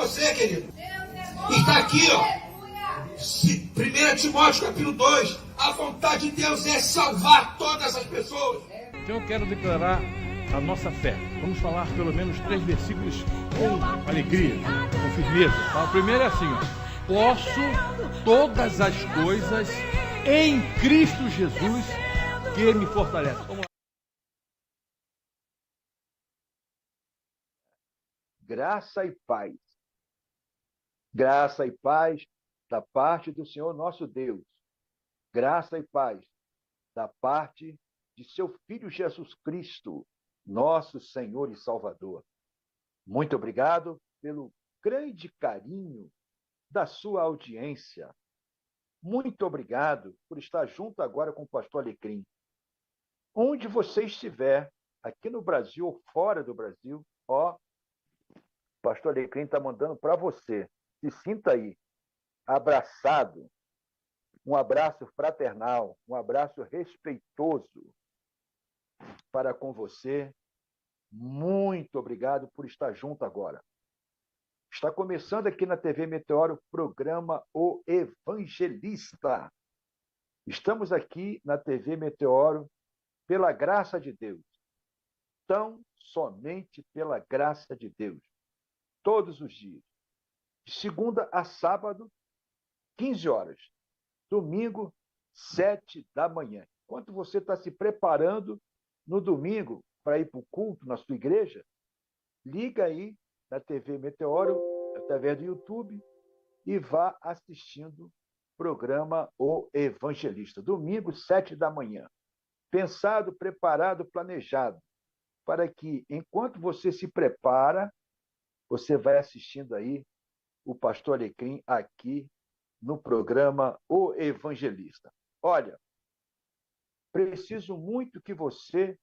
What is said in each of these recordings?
você, querido. Está aqui, ó. 1 Timóteo capítulo 2. A vontade de Deus é salvar todas as pessoas. Então eu quero declarar a nossa fé. Vamos falar pelo menos 3 versículos com alegria, com firmeza. Tá? O primeiro é assim, ó. Posso todas as coisas em Cristo Jesus que me fortalece. Vamos lá. Graça e paz. Graça e paz da parte do Senhor nosso Deus. Graça e paz da parte de seu Filho Jesus Cristo, nosso Senhor e Salvador. Muito obrigado pelo grande carinho da sua audiência. Muito obrigado por estar junto agora com o pastor Alecrim. Onde você estiver, aqui no Brasil ou fora do Brasil, ó, o pastor Alecrim está mandando para você. Se sinta aí, abraçado. Um abraço fraternal, um abraço respeitoso para com você. Muito obrigado por estar junto agora. Está começando aqui na TV Meteoro o programa O Evangelista. Estamos aqui na TV Meteoro pela graça de Deus. Tão somente pela graça de Deus. Todos os dias. De segunda a sábado, 15 horas. Domingo, 7 da manhã. Enquanto você está se preparando no domingo para ir para o culto na sua igreja, liga aí na TV Meteoro, através do YouTube, e vá assistindo o programa O Evangelista. Domingo, 7 da manhã. Pensado, preparado, planejado, para que, enquanto você se prepara, você vai assistindo aí o pastor Alecrim aqui no programa O Evangelista. Olha, preciso muito que você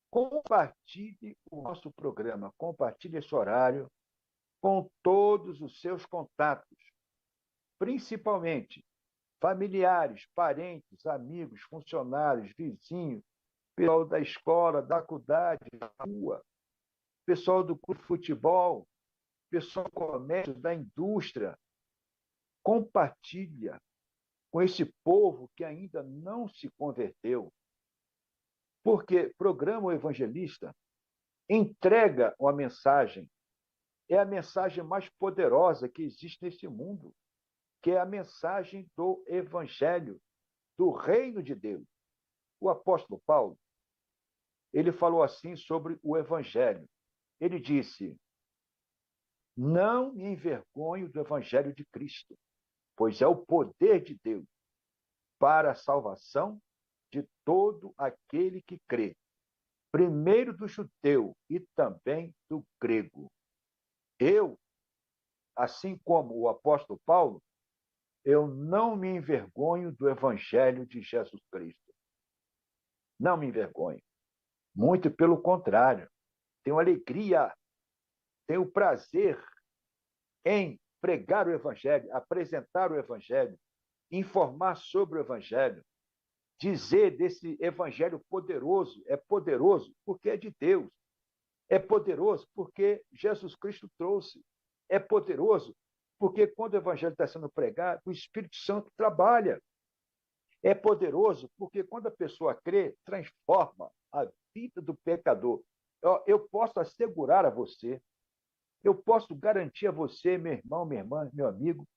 compartilhe o nosso programa, compartilhe esse horário com todos os seus contatos, principalmente familiares, parentes, amigos, funcionários, vizinhos, pessoal da escola, da faculdade, da rua, pessoal do clube de futebol, pessoal do comércio, da indústria. Compartilha com esse povo que ainda não se converteu. Porque programa O Evangelista entrega uma mensagem, é a mensagem mais poderosa que existe nesse mundo, que é a mensagem do Evangelho, do Reino de Deus. O apóstolo Paulo, ele falou assim sobre o Evangelho. Ele disse: não me envergonho do Evangelho de Cristo, pois é o poder de Deus para a salvação de todo aquele que crê, primeiro do judeu e também do grego. Eu, assim como o apóstolo Paulo, eu não me envergonho do Evangelho de Jesus Cristo. Não me envergonho. Muito pelo contrário. Tenho alegria, tenho prazer em pregar o Evangelho, apresentar o Evangelho, informar sobre o Evangelho, dizer desse Evangelho poderoso. É poderoso porque é de Deus. É poderoso porque Jesus Cristo trouxe. É poderoso porque quando o Evangelho está sendo pregado, o Espírito Santo trabalha. É poderoso porque quando a pessoa crê, transforma a vida do pecador. Eu posso assegurar a você, eu posso garantir a você, meu irmão, minha irmã, meu amigo,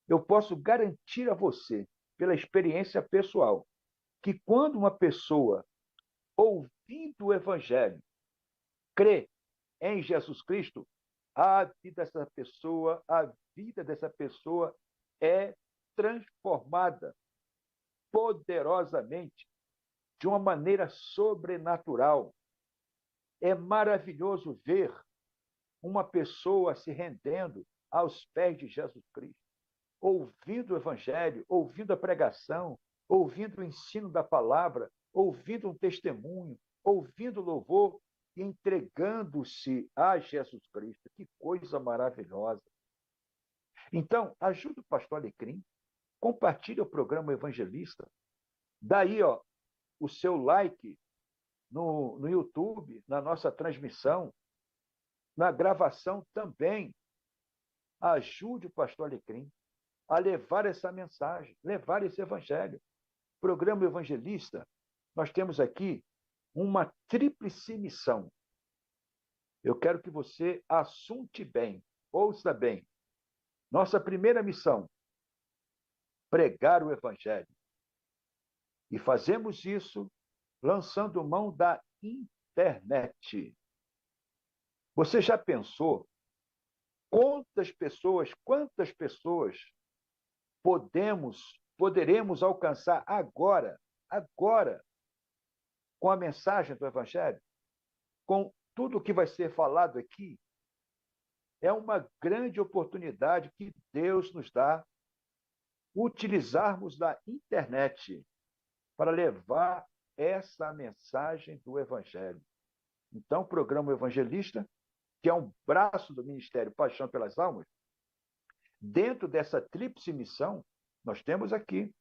eu posso garantir a você, pela experiência pessoal, que quando uma pessoa, ouvindo o Evangelho, crê em Jesus Cristo, a vida dessa pessoa é transformada poderosamente, de uma maneira sobrenatural. É maravilhoso ver uma pessoa se rendendo aos pés de Jesus Cristo, ouvindo o Evangelho, ouvindo a pregação, ouvindo o ensino da palavra, ouvindo um testemunho, ouvindo louvor e entregando-se a Jesus Cristo. Que coisa maravilhosa! Então, ajude o pastor Alecrim, compartilhe o programa Evangelista, daí, ó, o seu like no YouTube, na nossa transmissão, na gravação também. Ajude o pastor Alecrim a levar essa mensagem, levar esse evangelho. Programa Evangelista, nós temos aqui uma tríplice missão. Eu quero que você assunte bem, ouça bem. Nossa primeira missão, pregar o evangelho. E fazemos isso lançando mão da internet. Você já pensou quantas pessoas poderemos alcançar agora, com a mensagem do evangelho, com tudo que vai ser falado aqui? É uma grande oportunidade que Deus nos dá, utilizarmos da internet para levar essa mensagem do evangelho. Então, o programa Evangelista, que é um braço do Ministério Paixão pelas Almas, dentro dessa tríplice missão, nós temos aqui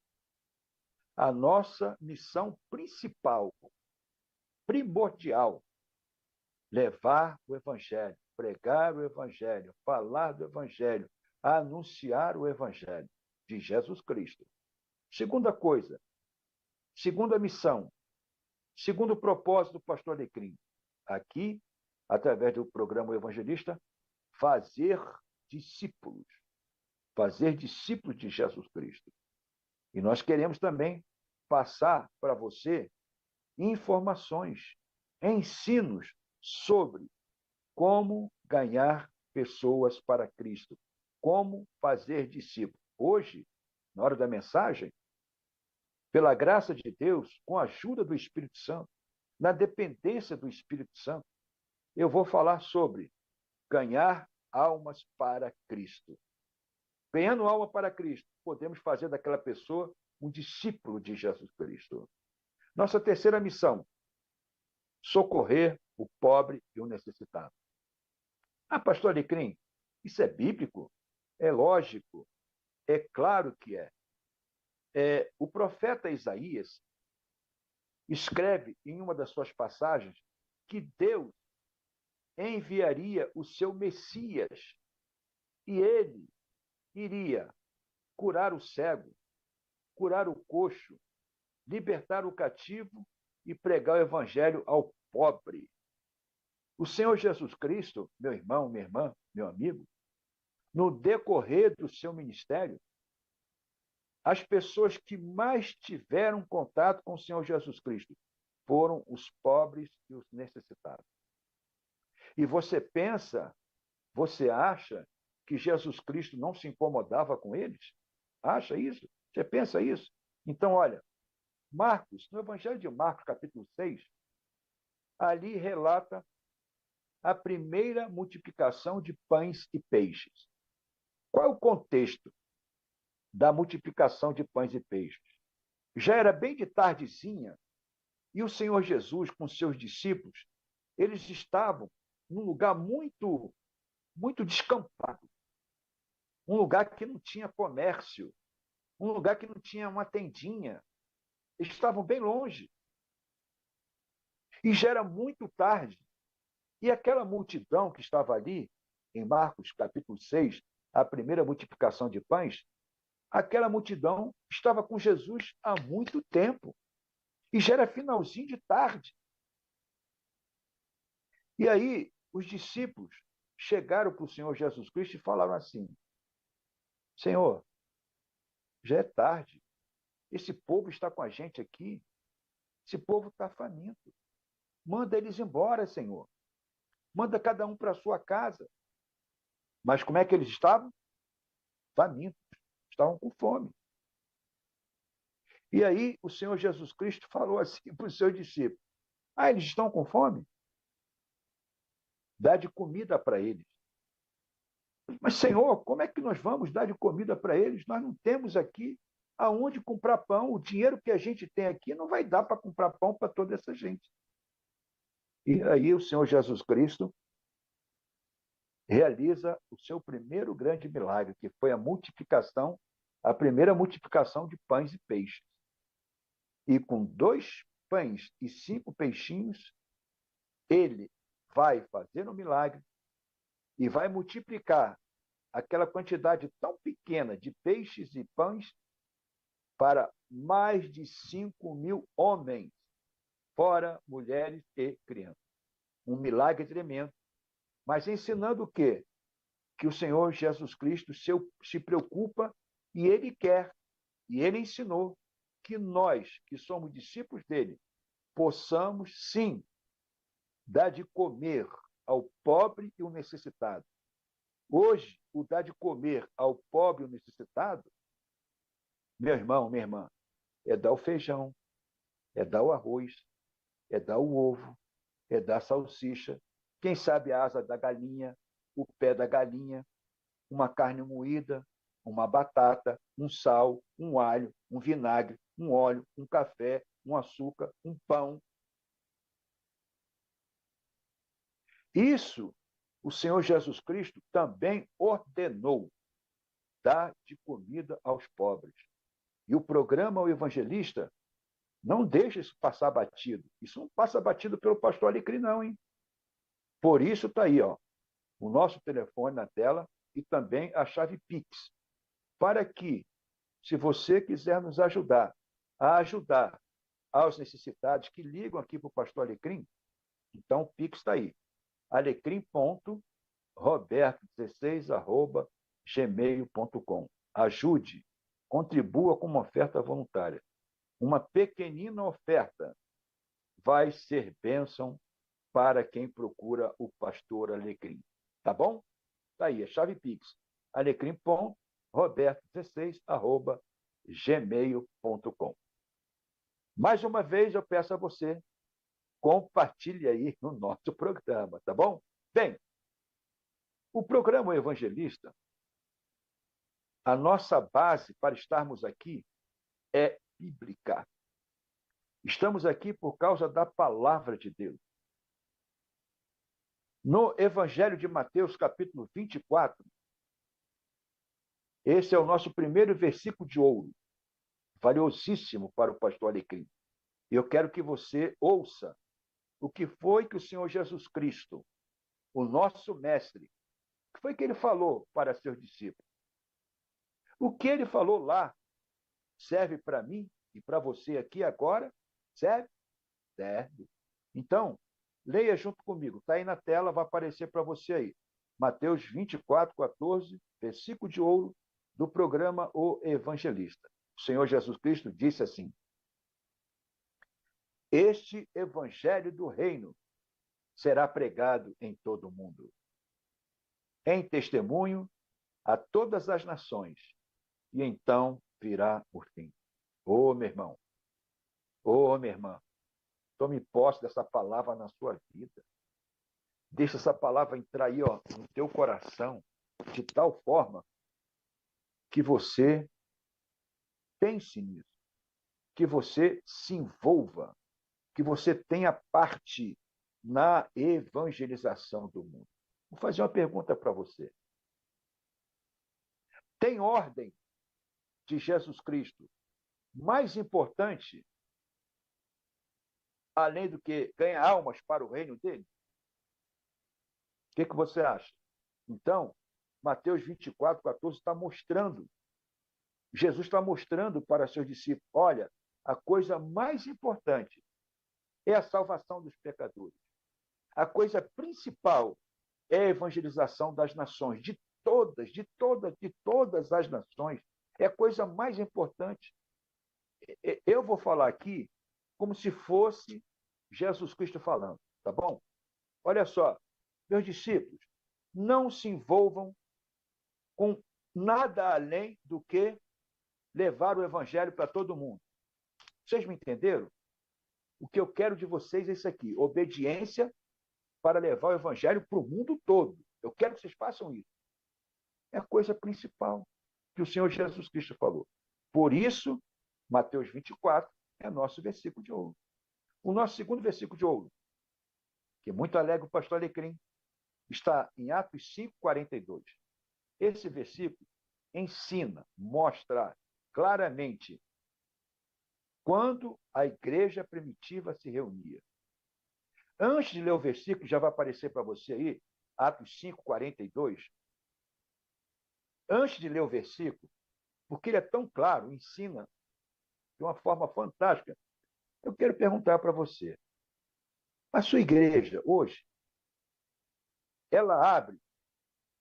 a nossa missão principal, primordial: levar o evangelho, pregar o evangelho, falar do evangelho, anunciar o evangelho de Jesus Cristo. Segunda coisa, segunda missão, segundo propósito do pastor Alecrim, aqui, através do programa Evangelista, fazer discípulos de Jesus Cristo. E nós queremos também passar para você informações, ensinos sobre como ganhar pessoas para Cristo, como fazer discípulos. Hoje, na hora da mensagem, pela graça de Deus, com a ajuda do Espírito Santo, na dependência do Espírito Santo, eu vou falar sobre ganhar almas para Cristo. Ganhando alma para Cristo, podemos fazer daquela pessoa um discípulo de Jesus Cristo. Nossa terceira missão: socorrer o pobre e o necessitado. Ah, pastor Alecrim, isso é bíblico? É lógico, é claro que é. O profeta Isaías escreve em uma das suas passagens que Deus enviaria o seu Messias e ele iria curar o cego, curar o coxo, libertar o cativo e pregar o evangelho ao pobre. O Senhor Jesus Cristo, meu irmão, minha irmã, meu amigo, no decorrer do seu ministério, as pessoas que mais tiveram contato com o Senhor Jesus Cristo foram os pobres e os necessitados. E você pensa, você acha que Jesus Cristo não se incomodava com eles? Acha isso? Você pensa isso? Então, olha, Marcos, no Evangelho de Marcos, capítulo 6, ali relata a primeira multiplicação de pães e peixes. Qual é o contexto da multiplicação de pães e peixes? Já era bem de tardezinha e o Senhor Jesus, com seus discípulos, eles estavam num lugar muito descampado, um lugar que não tinha comércio, um lugar que não tinha uma tendinha. Eles estavam bem longe. E já era muito tarde. E aquela multidão que estava ali, em Marcos capítulo 6, a primeira multiplicação de pães, aquela multidão estava com Jesus há muito tempo. E já era finalzinho de tarde. E aí, os discípulos chegaram para o Senhor Jesus Cristo e falaram assim: Senhor, já é tarde. Esse povo está com a gente aqui. Esse povo está faminto. Manda eles embora, Senhor. Manda cada um para a sua casa. Mas como é que eles estavam? Famintos. Estavam com fome. E aí o Senhor Jesus Cristo falou assim para os seus discípulos: Ah, eles estão com fome? Dá de comida para eles. Mas, Senhor, como é que nós vamos dar de comida para eles? Nós não temos aqui aonde comprar pão. O dinheiro que a gente tem aqui não vai dar para comprar pão para toda essa gente. E aí o Senhor Jesus Cristo realiza o seu primeiro grande milagre, que foi a primeira multiplicação de pães e peixes. E com 2 pães e 5 peixinhos, ele vai fazer um milagre e vai multiplicar aquela quantidade tão pequena de peixes e pães para mais de 5.000 homens, fora mulheres e crianças. Um milagre tremendo, mas ensinando o quê? Que o Senhor Jesus Cristo se preocupa e Ele quer, e Ele ensinou que nós, que somos discípulos dele, possamos, sim, dar de comer ao pobre e ao necessitado. Hoje, o dar de comer ao pobre e ao necessitado, meu irmão, minha irmã, é dar o feijão, é dar o arroz, é dar o ovo, é dar a salsicha, quem sabe a asa da galinha, o pé da galinha, uma carne moída, uma batata, um sal, um alho, um vinagre, um óleo, um café, um açúcar, um pão. Isso o Senhor Jesus Cristo também ordenou dar de comida aos pobres. E o programa O Evangelista não deixa isso passar batido. Isso não passa batido pelo pastor Alecrim, não, hein? Por isso está aí, ó, o nosso telefone na tela e também a chave Pix, para que, se você quiser nos ajudar a ajudar aos necessitados que ligam aqui para o pastor Alecrim, então o Pix está aí, alecrim.roberto16@gmail.com. Ajude, contribua com uma oferta voluntária. Uma pequenina oferta vai ser bênção para quem procura o pastor Alecrim. Tá bom? Tá aí, a chave Pix. alecrim.roberto16@gmail.com. Mais uma vez, eu peço a você, compartilhe aí no nosso programa, tá bom? Bem, o programa Evangelista, a nossa base para estarmos aqui é bíblica. Estamos aqui por causa da palavra de Deus. No Evangelho de Mateus, capítulo 24, esse é o nosso primeiro versículo de ouro, valiosíssimo para o pastor Alecrim. Eu quero que você ouça o que foi que o Senhor Jesus Cristo, o nosso mestre, o que foi que ele falou para seus discípulos. O que ele falou lá serve para mim e para você aqui agora? Serve? Serve. Então, leia junto comigo. Está aí na tela, vai aparecer para você aí. Mateus 24:14, versículo de ouro do programa O Evangelista. O Senhor Jesus Cristo disse assim: este evangelho do reino será pregado em todo o mundo, em testemunho a todas as nações, e então virá o fim. Ô, meu irmão, ô, minha irmã, tome posse dessa palavra na sua vida. Deixa essa palavra entrar aí, ó, no teu coração, de tal forma que você pense nisso, que você se envolva, que você tenha parte na evangelização do mundo. Vou fazer uma pergunta para você. Tem ordem de Jesus Cristo mais importante, além do que ganhar almas para o reino dele? O que você acha? Então, Mateus 24:14 está mostrando, Jesus está mostrando para seus discípulos, olha, a coisa mais importante é a salvação dos pecadores. A coisa principal é a evangelização das nações, de todas as nações. É a coisa mais importante. Eu vou falar aqui como se fosse Jesus Cristo falando, tá bom? Olha só, meus discípulos, não se envolvam com nada além do que levar o evangelho para todo mundo. Vocês me entenderam? O que eu quero de vocês é isso aqui, obediência para levar o evangelho para o mundo todo. Eu quero que vocês façam isso. É a coisa principal que o Senhor Jesus Cristo falou. Por isso, Mateus 24 é nosso versículo de ouro. O nosso segundo versículo de ouro, que muito alega o pastor Alecrim, está em Atos 5:42. Esse versículo ensina, mostra claramente quando a igreja primitiva se reunia. Antes de ler o versículo, já vai aparecer para você aí, Atos 5:42, antes de ler o versículo, porque ele é tão claro, ensina de uma forma fantástica, eu quero perguntar para você: a sua igreja, hoje, ela abre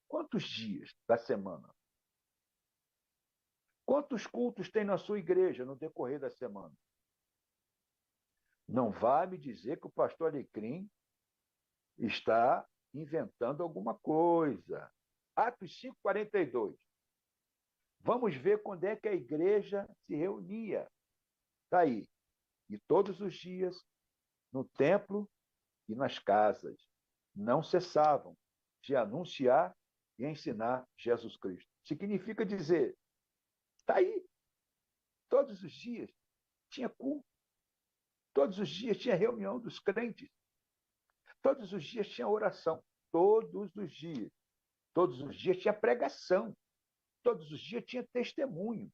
quantos dias da semana? Quantos cultos tem na sua igreja no decorrer da semana? Não vá me dizer que o pastor Alecrim está inventando alguma coisa. Atos 5:42. Vamos ver quando é que a igreja se reunia. Está aí. E todos os dias, no templo e nas casas, não cessavam de anunciar e ensinar Jesus Cristo. Significa dizer, está aí. Todos os dias tinha culto. Todos os dias tinha reunião dos crentes. Todos os dias tinha oração. Todos os dias. Todos os dias tinha pregação. Todos os dias tinha testemunho.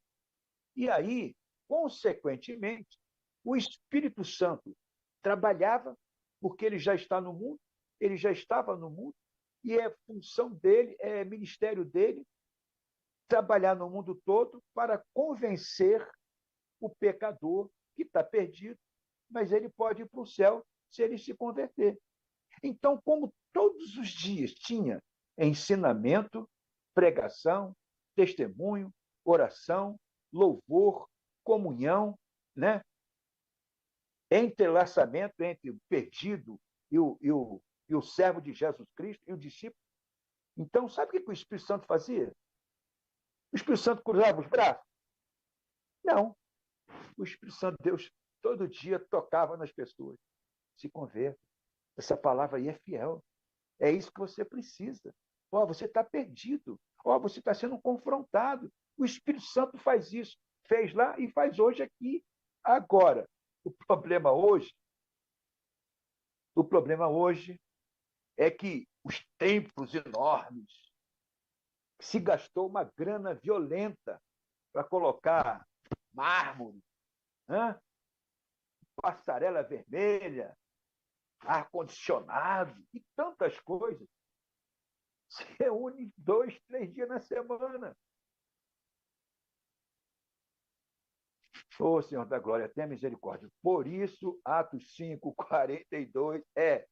E aí, consequentemente, o Espírito Santo trabalhava, porque ele já está no mundo, ele já estava no mundo, e é função dele, é ministério dele, trabalhar no mundo todo para convencer o pecador que está perdido, mas ele pode ir para o céu se ele se converter. Então, como todos os dias tinha ensinamento, pregação, testemunho, oração, louvor, comunhão, né? Entrelaçamento entre o perdido e o servo de Jesus Cristo e o discípulo. Então, sabe o que o Espírito Santo fazia? O Espírito Santo cruzava os braços? Não. O Espírito Santo de Deus todo dia tocava nas pessoas. Se converta. Essa palavra aí é fiel. É isso que você precisa. Você está perdido. Você está sendo confrontado. O Espírito Santo faz isso. Fez lá e faz hoje aqui. Agora, o problema hoje é que os templos enormes, se gastou uma grana violenta para colocar mármore, passarela vermelha, ar-condicionado e tantas coisas. Se reúne 2, 3 dias na semana. Senhor da glória, tenha misericórdia. Por isso, Atos 5:42 é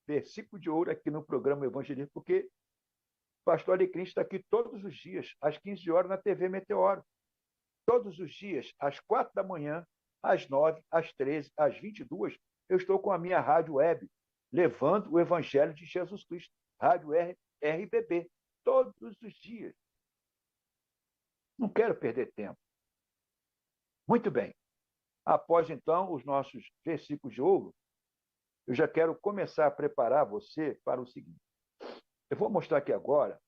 versículo de ouro aqui no programa Evangelismo, porque o pastor Alecrim está aqui todos os dias, às 15 horas, na TV Meteoro. Todos os dias, às 4 da manhã, às 9, às 13, às 22, eu estou com a minha rádio web, levando o Evangelho de Jesus Cristo. Rádio RBB, todos os dias. Não quero perder tempo. Muito bem. Após, então, os nossos versículos de ouro, eu já quero começar a preparar você para o seguinte. Eu vou mostrar aqui agora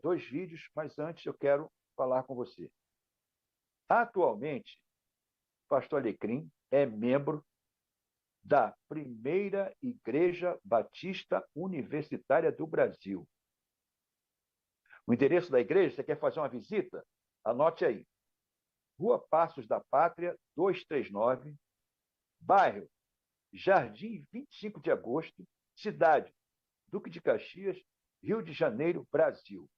2 vídeos, mas antes eu quero falar com você. Atualmente, o pastor Alecrim é membro da primeira Igreja Batista Universitária do Brasil. O endereço da igreja, você quer fazer uma visita? Anote aí. Rua Passos da Pátria, 239, bairro Jardim 25 de Agosto, cidade Duque de Caxias, Rio de Janeiro, Brasil.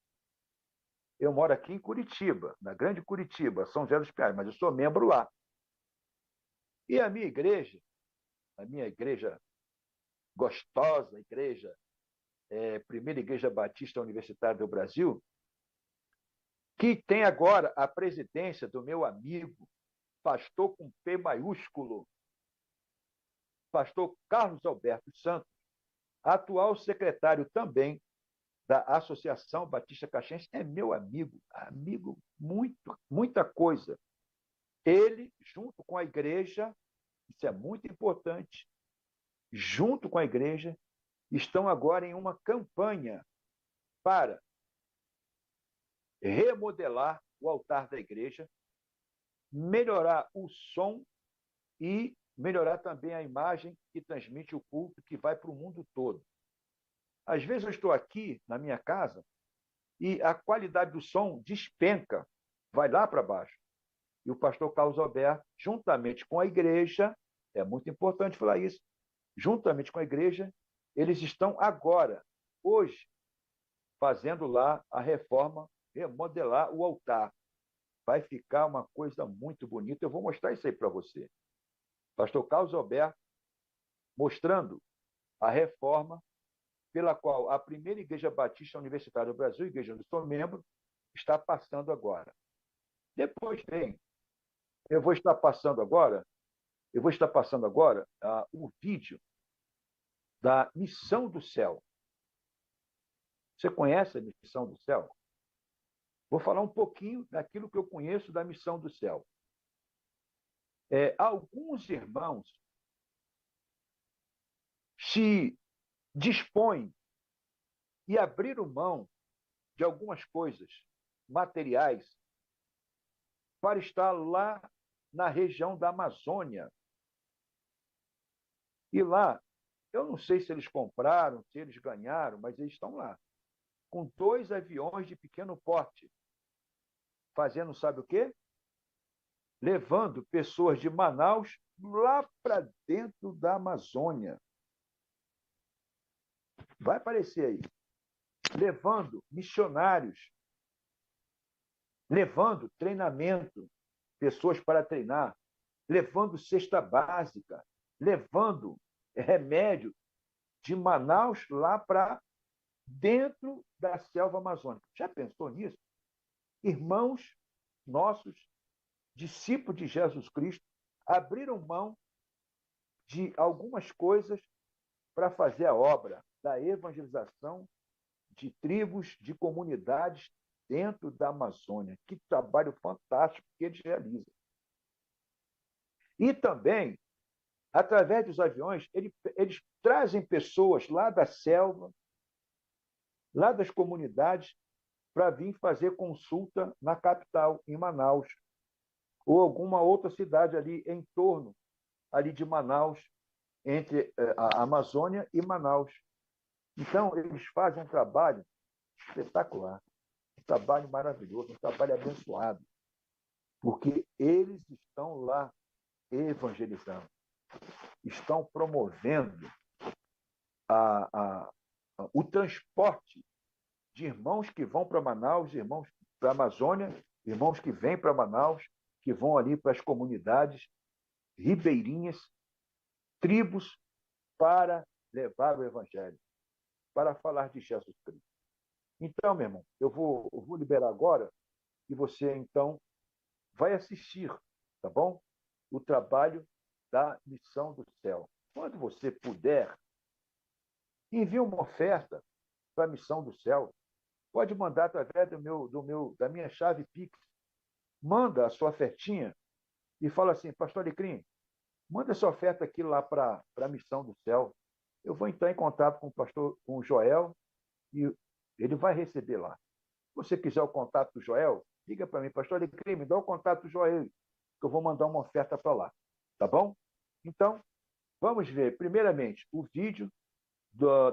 Eu moro aqui em Curitiba, na Grande Curitiba, São José dos Pinhais, mas eu sou membro lá. E a minha igreja gostosa, primeira Igreja Batista Universitária do Brasil, que tem agora a presidência do meu amigo, pastor com P maiúsculo, pastor Carlos Alberto Santos, atual secretário também da Associação Batista Caxiense, é meu amigo muita coisa. Ele, junto com a igreja, isso é muito importante, junto com a igreja, estão agora em uma campanha para remodelar o altar da igreja, melhorar o som e melhorar também a imagem que transmite o culto, que vai para o mundo todo. Às vezes eu estou aqui na minha casa e a qualidade do som despenca, vai lá para baixo. E o pastor Carlos Alberto, juntamente com a igreja, é muito importante falar isso, juntamente com a igreja, eles estão agora, hoje, fazendo lá a reforma, remodelar o altar. Vai ficar uma coisa muito bonita. Eu vou mostrar isso aí para você. Pastor Carlos Alberto mostrando a reforma pela qual a primeira Igreja Batista Universitária do Brasil, igreja onde sou membro, está passando agora. Depois vem, eu vou estar passando agora o vídeo da Missão do Céu. Você conhece a Missão do Céu? Vou falar um pouquinho daquilo que eu conheço da Missão do Céu. Alguns irmãos se dispõem e abriram mão de algumas coisas materiais para estar lá na região da Amazônia. E lá, eu não sei se eles compraram, se eles ganharam, mas eles estão lá, com 2 aviões de pequeno porte, fazendo sabe o quê? Levando pessoas de Manaus lá para dentro da Amazônia. Vai aparecer aí. Levando missionários, levando treinamento, pessoas para treinar, levando cesta básica, levando remédio de Manaus lá para dentro da selva amazônica. Já pensou nisso? Irmãos nossos, discípulos de Jesus Cristo, abriram mão de algumas coisas para fazer a obra da evangelização de tribos, de comunidades dentro da Amazônia. Que trabalho fantástico que eles realizam. E também, através dos aviões, eles trazem pessoas lá da selva, lá das comunidades, para vir fazer consulta na capital, em Manaus, ou alguma outra cidade ali em torno ali de Manaus, entre a Amazônia e Manaus. Então, eles fazem um trabalho espetacular, um trabalho maravilhoso, um trabalho abençoado, porque eles estão lá evangelizando, estão promovendo o transporte de irmãos que vão para Manaus, irmãos para a Amazônia, irmãos que vêm para Manaus, que vão ali para as comunidades ribeirinhas, tribos, para levar o Evangelho, para falar de Jesus Cristo. Então, meu irmão, eu vou liberar agora e você, então, vai assistir, tá bom? O trabalho da Missão do Céu. Quando você puder, envie uma oferta para a Missão do Céu. Pode mandar através da minha chave Pix. Manda a sua ofertinha e fala assim, pastor Alecrim, manda essa oferta aqui lá para a Missão do Céu. Eu vou entrar em contato com o Joel e ele vai receber lá. Se você quiser o contato do Joel, liga para mim, pastor Alecrim, me dá o contato do Joel, que eu vou mandar uma oferta para lá. Tá bom? Então, vamos ver, primeiramente, o vídeo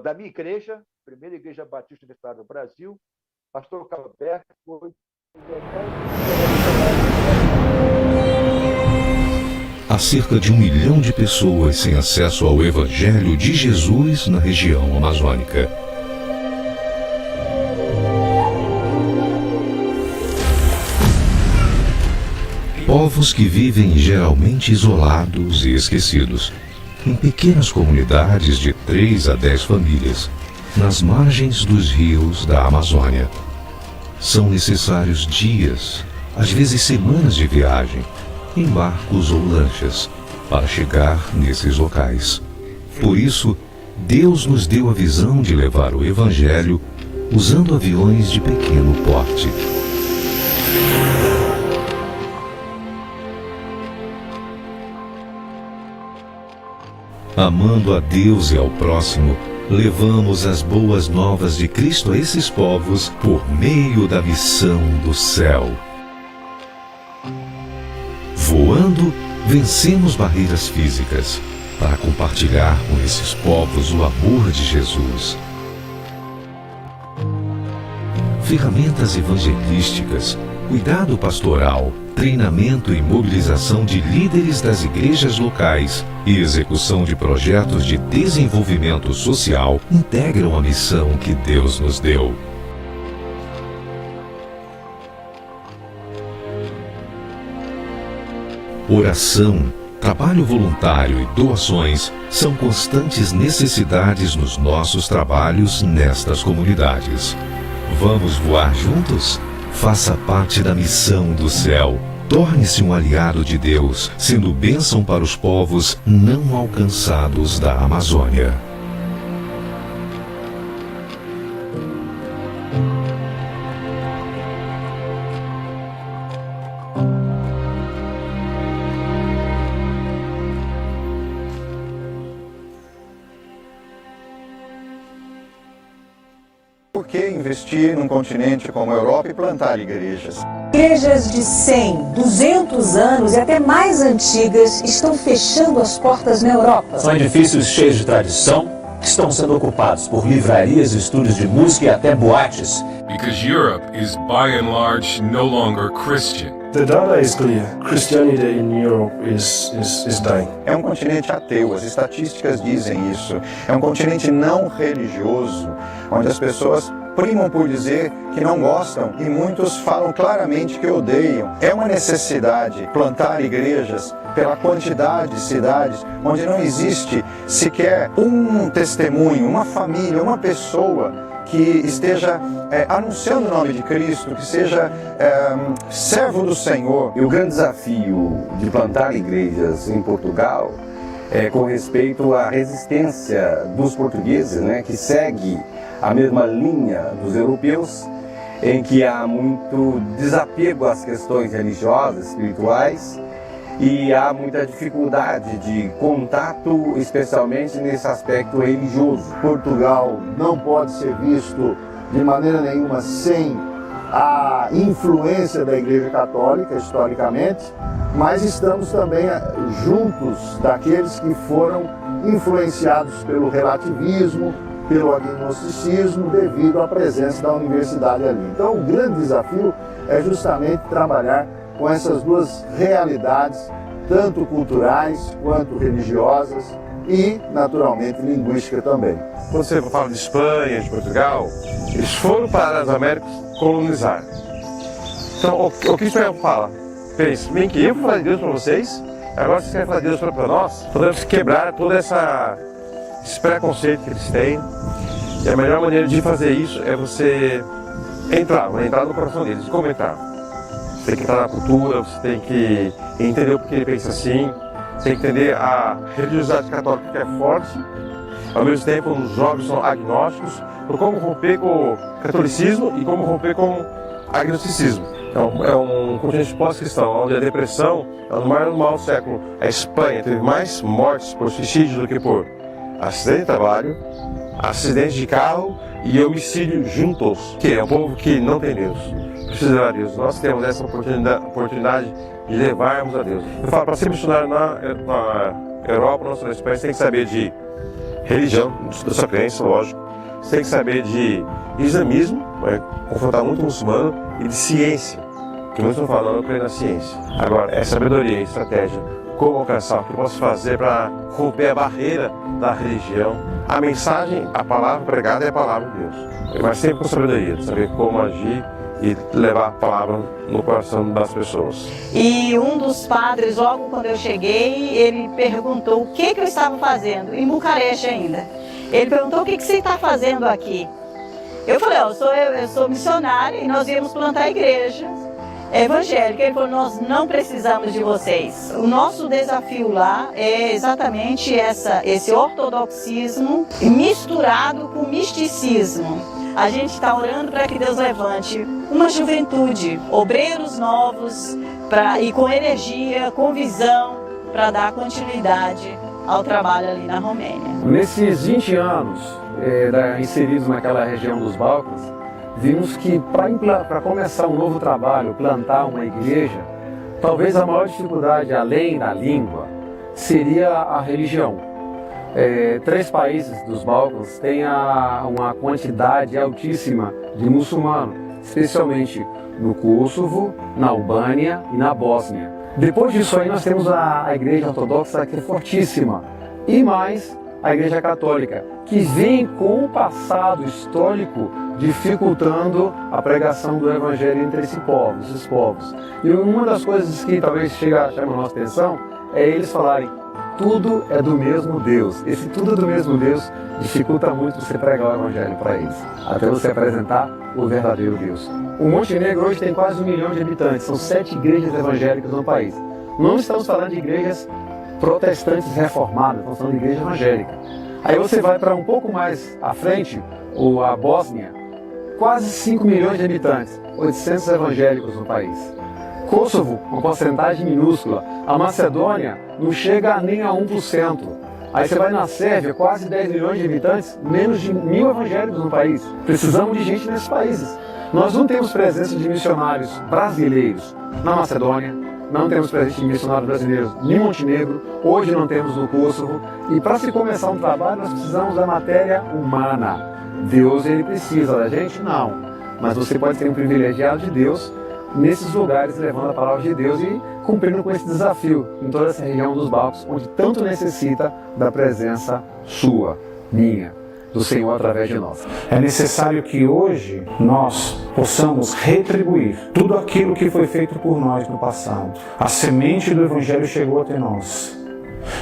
da minha igreja, primeira Igreja Batista do Estado do Brasil, pastor Carlos Alberto, foi... Há cerca de 1 milhão de pessoas sem acesso ao Evangelho de Jesus na região amazônica. Povos que vivem geralmente isolados e esquecidos, em pequenas comunidades de 3 a 10 famílias, nas margens dos rios da Amazônia. São necessários dias, às vezes semanas de viagem, em barcos ou lanchas, para chegar nesses locais. Por isso, Deus nos deu a visão de levar o Evangelho usando aviões de pequeno porte. Amando a Deus e ao próximo, levamos as boas novas de Cristo a esses povos por meio da Missão do Céu. Voando, vencemos barreiras físicas para compartilhar com esses povos o amor de Jesus. Ferramentas evangelísticas, cuidado pastoral, treinamento e mobilização de líderes das igrejas locais e execução de projetos de desenvolvimento social integram a missão que Deus nos deu. Oração, trabalho voluntário e doações são constantes necessidades nos nossos trabalhos nestas comunidades. Vamos voar juntos? Faça parte da missão do céu. Torne-se um aliado de Deus, sendo bênção para os povos não alcançados da Amazônia. Por que investir num continente como a Europa e plantar igrejas? Igrejas de 100, 200 anos e até mais antigas estão fechando as portas na Europa. São edifícios cheios de tradição que estão sendo ocupados por livrarias, estúdios de música e até boates. Because Europe is by and large no longer Christian. The data is clear. Christianity in Europe is dying. É um continente ateu, as estatísticas dizem isso. É um continente não religioso, onde as pessoas primam por dizer que não gostam e muitos falam claramente que odeiam. É uma necessidade plantar igrejas pela quantidade de cidades onde não existe sequer um testemunho, uma família, uma pessoa que esteja anunciando o nome de Cristo, que seja servo do Senhor. E o grande desafio de plantar igrejas em Portugal é com respeito à resistência dos portugueses, né, que segue a mesma linha dos europeus, em que há muito desapego às questões religiosas, espirituais, e há muita dificuldade de contato, especialmente nesse aspecto religioso. Portugal não pode ser visto de maneira nenhuma sem a influência da Igreja Católica, historicamente, mas estamos também juntos daqueles que foram influenciados pelo relativismo, pelo agnosticismo, devido à presença da universidade ali. Então, o grande desafio é justamente trabalhar com essas duas realidades, tanto culturais quanto religiosas e, naturalmente, linguística também. Quando você fala de Espanha, de Portugal, eles foram para as Américas colonizar. Então, o que Espanha fala? Pensa, bem que eu vou falar de Deus para vocês, agora vocês querem falar de Deus para nós? Podemos quebrar todo esse preconceito que eles têm. E a melhor maneira de fazer isso é você entrar no coração deles e comentar. Você tem que entrar na cultura, você tem que entender o porquê ele pensa assim, você tem que entender a religiosidade católica que é forte, ao mesmo tempo os jovens são agnósticos, por como romper com o catolicismo e como romper com o agnosticismo. Então, é um continente pós-cristão, onde a depressão é o maior mal do século. A Espanha teve mais mortes por suicídio do que por acidente de trabalho, acidente de carro e homicídio juntos, que é um povo que não tem Deus. Precisa levar a Deus. Nós temos essa oportunidade de levarmos a Deus. Eu falo, para ser missionário na Europa, na Espanha, você tem que saber de religião, da sua crença, lógico. Você tem que saber de islamismo, confrontar muito muçulmano, e de ciência, que muitos estão falando, eu creio na ciência. Agora, é sabedoria, estratégia, como alcançar, o que eu posso fazer para romper a barreira da religião. A mensagem, a palavra pregada é a palavra de Deus, mas sempre com sabedoria, saber como agir e levar a palavra no coração das pessoas. E um dos padres, logo quando eu cheguei, ele perguntou o que eu estava fazendo, em Bucareste ainda. Ele perguntou o que você está fazendo aqui. Eu falei, eu sou missionária e nós viemos plantar a igreja evangélica. Ele falou, nós não precisamos de vocês. O nosso desafio lá é exatamente esse ortodoxismo misturado com misticismo. A gente está orando para que Deus levante uma juventude, obreiros novos, e com energia, com visão, para dar continuidade ao trabalho ali na Romênia. Nesses 20 anos inseridos naquela região dos Balcãs, vimos que para começar um novo trabalho, plantar uma igreja, talvez a maior dificuldade, além da língua, seria a religião. 3 países dos Balcãs têm uma quantidade altíssima de muçulmanos, especialmente no Kosovo, na Albânia e na Bósnia. Depois disso aí nós temos a igreja ortodoxa, que é fortíssima, e mais a Igreja Católica, que vem com o passado histórico dificultando a pregação do Evangelho entre esses povos. E uma das coisas que talvez chama a nossa atenção é eles falarem: tudo é do mesmo Deus. Esse tudo é do mesmo Deus dificulta muito você pregar o Evangelho para eles, até você apresentar o verdadeiro Deus. O Montenegro hoje tem quase 1 milhão de habitantes, são 7 igrejas evangélicas no país. Não estamos falando de igrejas protestantes reformadas, estamos falando de igreja evangélica. Aí você vai para um pouco mais à frente, a Bósnia, quase 5 milhões de habitantes, 800 evangélicos no país. Kosovo, uma porcentagem minúscula. A Macedônia não chega nem a 1%. Aí você vai na Sérvia, quase 10 milhões de habitantes, menos de 1.000 evangélicos no país. Precisamos de gente nesses países. Nós não temos presença de missionários brasileiros na Macedônia, não temos presença de missionários brasileiros em Montenegro, hoje não temos no Kosovo. E para se começar um trabalho, nós precisamos da matéria humana. Deus, ele precisa da gente? Não. Mas você pode ser um privilegiado de Deus nesses lugares, levando a palavra de Deus e cumprindo com esse desafio em toda essa região dos Balcãs, onde tanto necessita da presença sua, minha, do Senhor através de nós. É necessário que hoje nós possamos retribuir tudo aquilo que foi feito por nós no passado. A semente do Evangelho chegou até nós.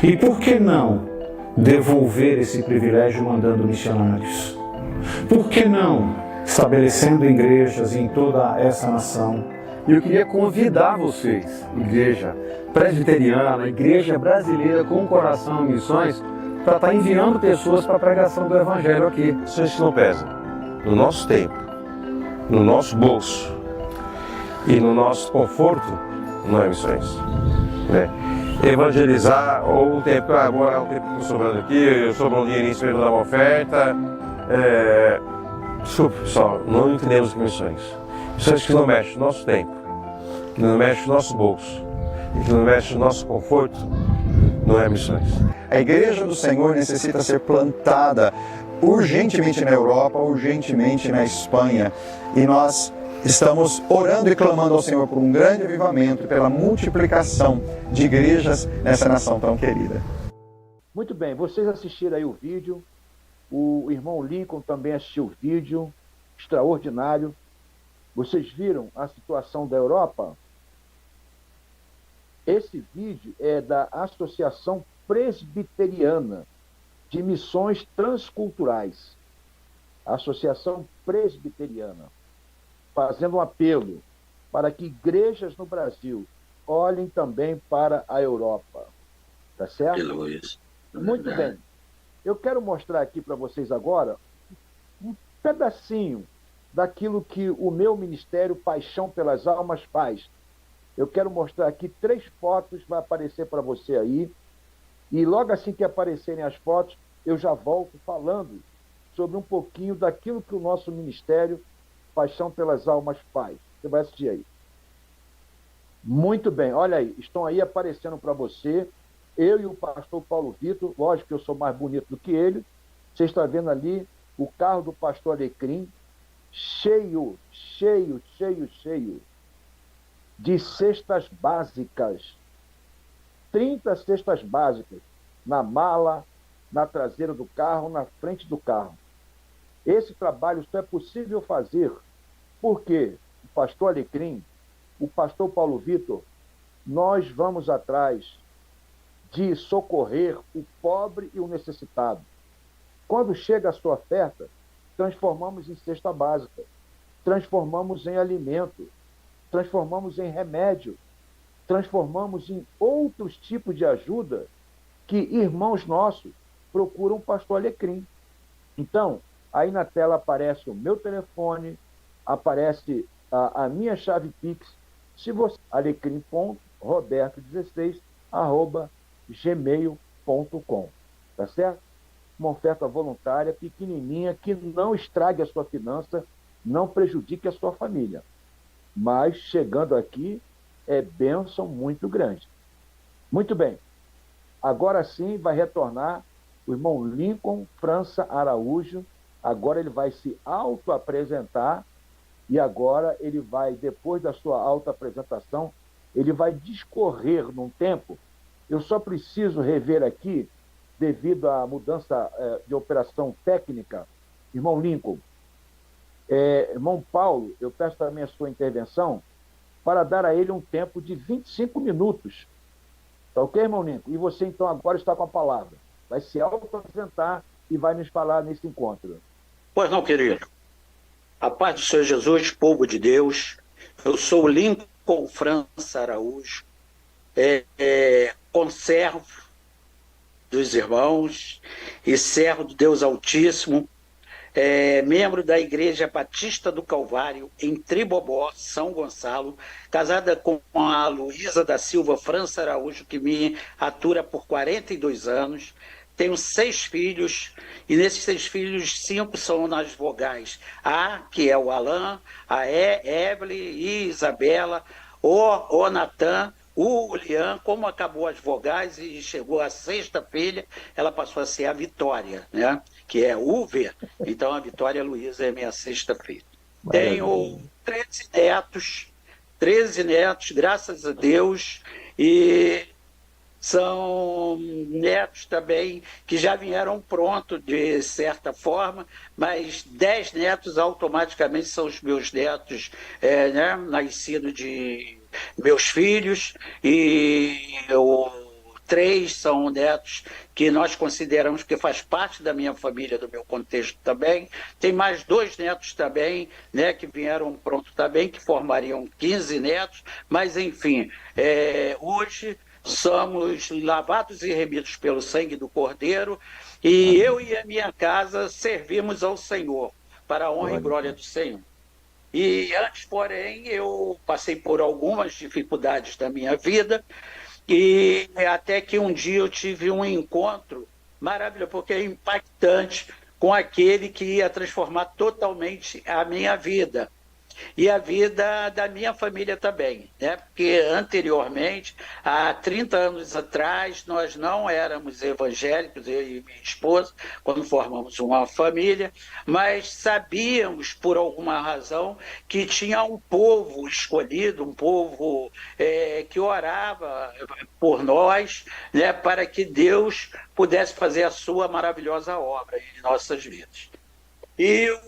E por que não devolver esse privilégio mandando missionários? Por que não estabelecendo igrejas em toda essa nação? E eu queria convidar vocês, igreja presbiteriana, igreja brasileira com coração em missões, para estar enviando pessoas para a pregação do Evangelho aqui. Isso não pesa. No nosso tempo, no nosso bolso e no nosso conforto, não é missões. Né? Evangelizar, ou o tempo, agora o tempo que está sobrando aqui, eu sobrou um dinheirinho para dar uma oferta. Desculpe, pessoal, não entendemos que missões. Missões que não mexem no nosso tempo, que não mexem no nosso bolso e que não mexem no nosso conforto, não é missões. A Igreja do Senhor necessita ser plantada urgentemente na Europa, urgentemente na Espanha. E nós estamos orando e clamando ao Senhor por um grande avivamento e pela multiplicação de igrejas nessa nação tão querida. Muito bem, vocês assistiram aí o vídeo. O irmão Lincoln também assistiu o vídeo. Extraordinário. Vocês viram a situação da Europa? Esse vídeo é da Associação Presbiteriana de Missões Transculturais. Associação Presbiteriana. Fazendo um apelo para que igrejas no Brasil olhem também para a Europa. Tá certo? Muito bem. Eu quero mostrar aqui para vocês agora um pedacinho daquilo que o meu ministério Paixão pelas Almas faz. Eu quero mostrar aqui 3 fotos, vai aparecer para você aí. E logo assim que aparecerem as fotos, eu já volto falando sobre um pouquinho daquilo que o nosso ministério Paixão pelas Almas faz. Você vai assistir aí. Muito bem, olha aí, estão aí aparecendo para você, eu e o pastor Paulo Vitor, lógico que eu sou mais bonito do que ele. Você está vendo ali o carro do pastor Alecrim, cheio de cestas básicas. 30 cestas básicas na mala, na traseira do carro, na frente do carro. Esse trabalho só é possível fazer porque o pastor Alecrim, o pastor Paulo Vitor, nós vamos atrás de socorrer o pobre e o necessitado. Quando chega a sua oferta, transformamos em cesta básica, transformamos em alimento, transformamos em remédio, transformamos em outros tipos de ajuda que irmãos nossos procuram o pastor Alecrim. Então, aí na tela aparece o meu telefone, aparece a minha chave Pix, se você alecrim.roberto16@gmail.com, tá certo? Uma oferta voluntária, pequenininha, que não estrague a sua finança, não prejudique a sua família. Mas, chegando aqui, é bênção muito grande. Muito bem. Agora sim vai retornar o irmão Lincoln França Araújo. Agora ele vai se auto-apresentar e agora ele vai, depois da sua auto-apresentação, ele vai discorrer num tempo. Eu só preciso rever aqui devido à mudança de operação técnica, irmão Lincoln, irmão Paulo, eu peço também a sua intervenção para dar a ele um tempo de 25 minutos. Tá ok, irmão Lincoln? E você, então, agora está com a palavra. Vai se auto-apresentar e vai nos falar nesse encontro. Pois não, querido. A paz do Senhor Jesus, povo de Deus. Eu sou o Lincoln França Araújo, conservo dos irmãos e servo do Deus Altíssimo, membro da Igreja Batista do Calvário, em Tribobó, São Gonçalo, casada com a Luísa da Silva França Araújo, que me atura por 42 anos. Tenho 6 filhos, e nesses 6 filhos, 5 são nas vogais A, que é o Alain, a Evelyn e Isabela, o Natan, o Lian. Como acabou as vogais e chegou a 6ª filha, ela passou a ser a Vitória, né? Que é UV. Então a Vitória Luísa é minha 6ª filha. Tenho 13 netos, graças a Deus, e são netos também que já vieram pronto de certa forma, mas 10 netos automaticamente são os meus netos, né, nascidos de meus filhos, e 3 são netos que nós consideramos que faz parte da minha família, do meu contexto também. Tem mais 2 netos também, né, que vieram pronto também, que formariam 15 netos, mas enfim, hoje somos lavados e remidos pelo sangue do Cordeiro, e eu e a minha casa servimos ao Senhor, para a honra e glória do Senhor. E antes, porém, eu passei por algumas dificuldades da minha vida, e até que um dia eu tive um encontro maravilhoso, porque é impactante, com aquele que ia transformar totalmente a minha vida. E a vida da minha família também, né? Porque anteriormente, há 30 anos atrás, nós não éramos evangélicos, eu e minha esposa, quando formamos uma família, mas sabíamos, por alguma razão, que tinha um povo escolhido, um povo que orava por nós, né? Para que Deus pudesse fazer a sua maravilhosa obra em nossas vidas. E o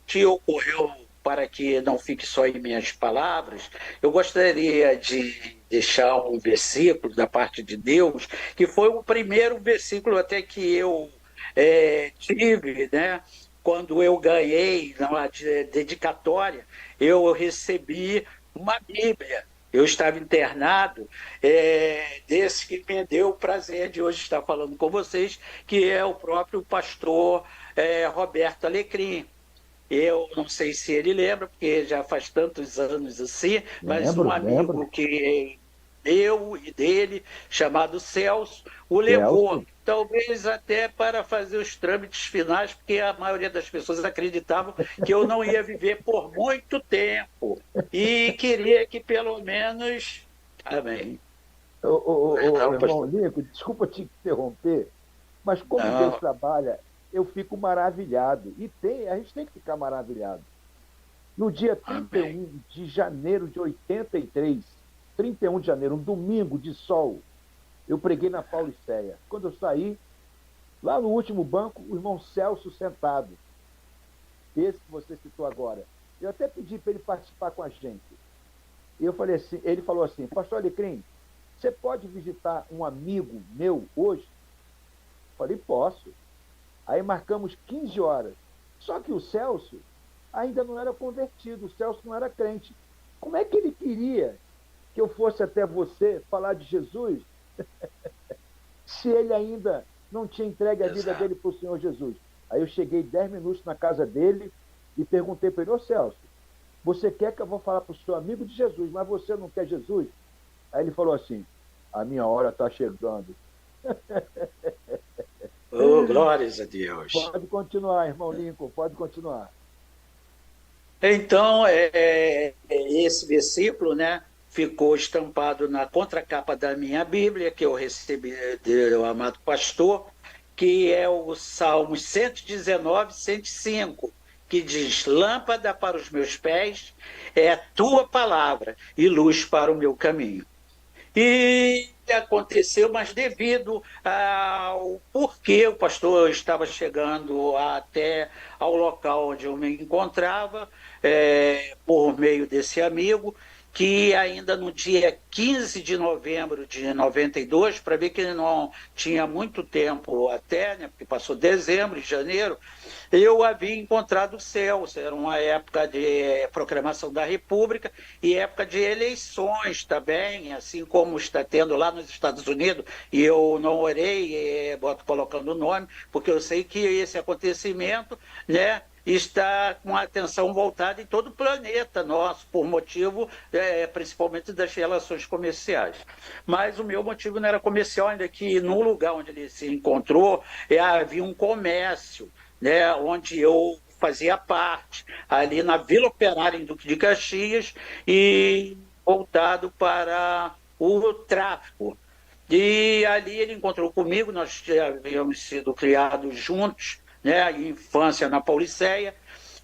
que ocorreu, para que não fique só em minhas palavras, eu gostaria de deixar um versículo da parte de Deus, que foi o primeiro versículo até que eu tive, né? Quando eu ganhei na dedicatória, eu recebi uma Bíblia. Eu estava internado, desse que me deu o prazer de hoje estar falando com vocês, que é o próprio pastor Roberto Alecrim. Eu não sei se ele lembra, porque já faz tantos anos assim, mas um amigo que eu e dele, chamado Celso, o levou. Talvez até para fazer os trâmites finais, porque a maioria das pessoas acreditavam que eu não ia viver por muito tempo. E queria que pelo menos... Amém. Irmão Lincoln, desculpa te interromper, mas como Deus trabalha, eu fico maravilhado. E a gente tem que ficar maravilhado. No dia 31 de janeiro de 83, 31 de janeiro, um domingo de sol, eu preguei na Pauliceia. Quando eu saí, lá no último banco, o irmão Celso sentado. Esse que você citou agora. Eu até pedi para ele participar com a gente. E eu falei assim, ele falou assim: pastor Alecrim, você pode visitar um amigo meu hoje? Eu falei, posso. Aí marcamos 15 horas. Só que o Celso ainda não era convertido, o Celso não era crente. Como é que ele queria que eu fosse até você falar de Jesus se ele ainda não tinha entregue a vida dele para o Senhor Jesus? Aí eu cheguei 10 minutos na casa dele e perguntei para ele: ô Celso, você quer que eu vou falar para o seu amigo de Jesus, mas você não quer Jesus? Aí ele falou assim: a minha hora está chegando. Oh, glórias a Deus. Pode continuar, irmão Lincoln, pode continuar. Então, esse versículo, né, ficou estampado na contracapa da minha Bíblia, que eu recebi do amado pastor, que é o Salmos 119, 105, que diz: lâmpada para os meus pés é a tua palavra e luz para o meu caminho. E aconteceu, mas devido ao porquê o pastor estava chegando até ao local onde eu me encontrava, por meio desse amigo, que ainda no dia 15 de novembro de 92, para ver que não tinha muito tempo até, né, porque passou dezembro e janeiro, eu havia encontrado o céu. Era uma época de proclamação da República e época de eleições também, assim como está tendo lá nos Estados Unidos, e eu não orei, boto colocando o nome, porque eu sei que esse acontecimento, né, está com a atenção voltada em todo o planeta nosso, por motivo principalmente das relações comerciais. Mas o meu motivo não era comercial, ainda que no lugar onde ele se encontrou havia um comércio, né, onde eu fazia parte, ali na Vila Operária, em Duque de Caxias, e voltado para o tráfico. E ali ele encontrou comigo, nós havíamos sido criados juntos, né, infância na Pauliceia,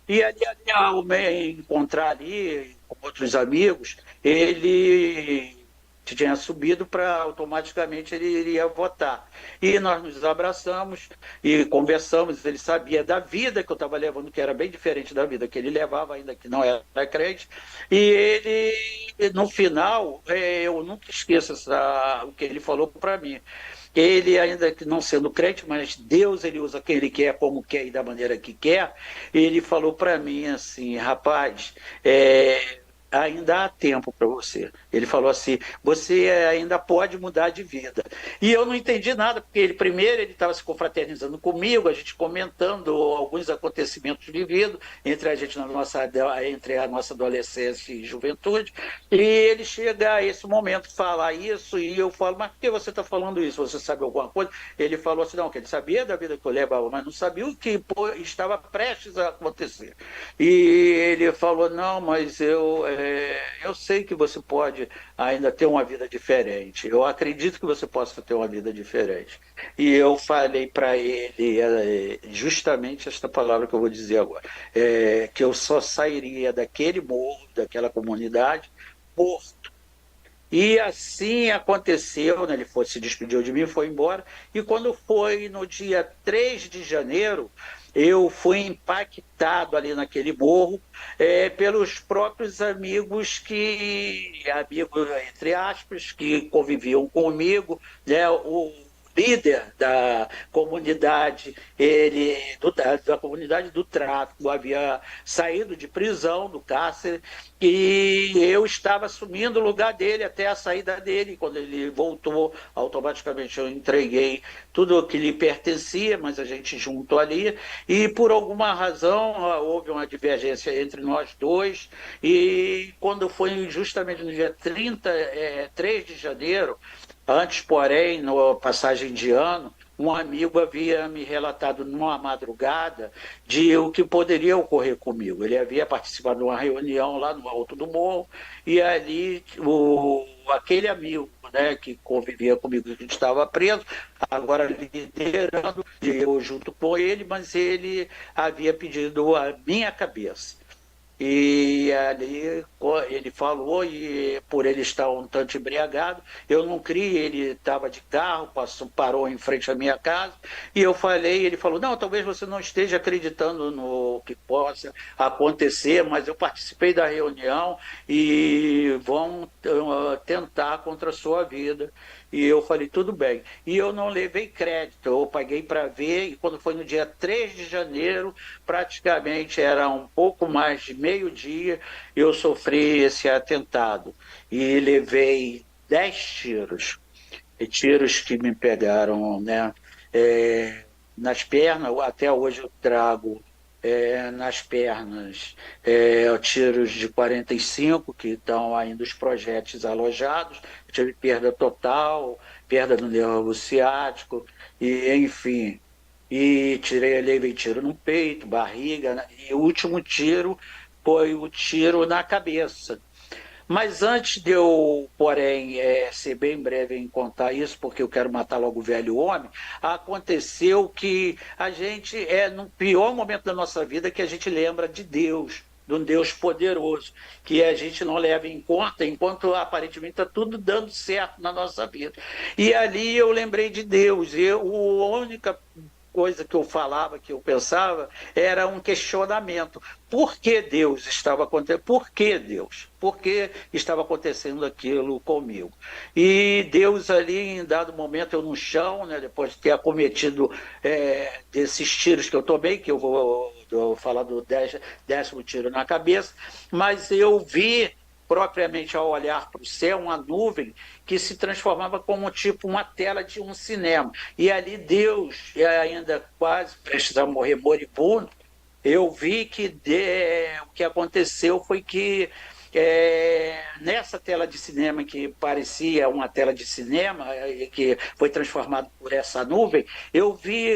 e ali ao me encontrar ali com outros amigos, ele tinha subido para automaticamente ele iria votar. E nós nos abraçamos e conversamos, ele sabia da vida que eu estava levando, que era bem diferente da vida que ele levava, ainda que não era crente, e ele, no final, eu nunca esqueço o que ele falou para mim. Ele, ainda que não sendo crente, mas Deus, ele usa quem ele quer, como quer e da maneira que quer. Ele falou para mim assim: rapaz, ainda há tempo para você. Ele falou assim: você ainda pode mudar de vida. E eu não entendi nada, porque ele primeiro ele estava se confraternizando comigo, a gente comentando alguns acontecimentos vividos entre a gente entre a nossa adolescência e juventude. E ele chega a esse momento falar isso, e eu falo: mas por que você está falando isso? Você sabe alguma coisa? Ele falou assim: não, que ele sabia da vida que eu levava, mas não sabia o que estava prestes a acontecer. E ele falou: não, mas eu sei que você pode ainda ter uma vida diferente. Eu acredito que você possa ter uma vida diferente. E eu falei para ele justamente esta palavra que eu vou dizer agora, que eu só sairia daquele morro, daquela comunidade, morto. E assim aconteceu, né? Ele se despediu de mim, foi embora. E quando foi no dia 3 de janeiro, eu fui impactado ali naquele morro pelos próprios amigos entre aspas, que conviviam comigo, né? O líder da comunidade, da comunidade do tráfico, havia saído de prisão, do cárcere, e eu estava assumindo o lugar dele até a saída dele. Quando ele voltou, automaticamente eu entreguei tudo o que lhe pertencia, mas a gente juntou ali, e por alguma razão houve uma divergência entre nós dois, e quando foi justamente no dia 3 de janeiro, antes, porém, na passagem de ano, um amigo havia me relatado numa madrugada de o que poderia ocorrer comigo. Ele havia participado de uma reunião lá no alto do morro, e ali aquele amigo, né, que convivia comigo, que estava preso, agora liderando, eu junto com ele, mas ele havia pedido a minha cabeça. E ali ele falou, e por ele estar um tanto embriagado, eu não criei, ele estava de carro, parou em frente à minha casa, e eu falei, ele falou: não, talvez você não esteja acreditando no que possa acontecer, mas eu participei da reunião e vão tentar contra a sua vida. E eu falei: tudo bem. E eu não levei crédito, eu paguei para ver, e quando foi no dia 3 de janeiro, praticamente era um pouco mais de meio-dia, eu sofri esse atentado. E levei 10 tiros, tiros que me pegaram, né, nas pernas. Até hoje eu trago nas pernas tiros de 45, que estão ainda os projéteis alojados. Eu tive perda total, perda do nervo ciático, e enfim. E levei tiro no peito, barriga, né? E o último tiro foi o tiro na cabeça. Mas antes de eu, porém, ser bem breve em contar isso, porque eu quero matar logo o velho homem, aconteceu que a gente, no pior momento da nossa vida, que a gente lembra de Deus, de um Deus poderoso, que a gente não leva em conta, enquanto aparentemente está tudo dando certo na nossa vida. E ali eu lembrei de Deus, e a única coisa que eu falava, que eu pensava, era um questionamento. Por que Deus estava acontecendo? Por que Deus? Por que estava acontecendo aquilo comigo? E Deus ali, em dado momento, eu no chão, né, depois de ter acometido desses tiros que eu tomei, que eu vou falar do 10º tiro na cabeça, mas eu vi propriamente ao olhar para o céu, uma nuvem que se transformava como tipo uma tela de um cinema. E ali Deus, ainda quase prestes a morrer moribundo, eu vi que o que aconteceu foi que nessa tela de cinema, que parecia uma tela de cinema, que foi transformada por essa nuvem,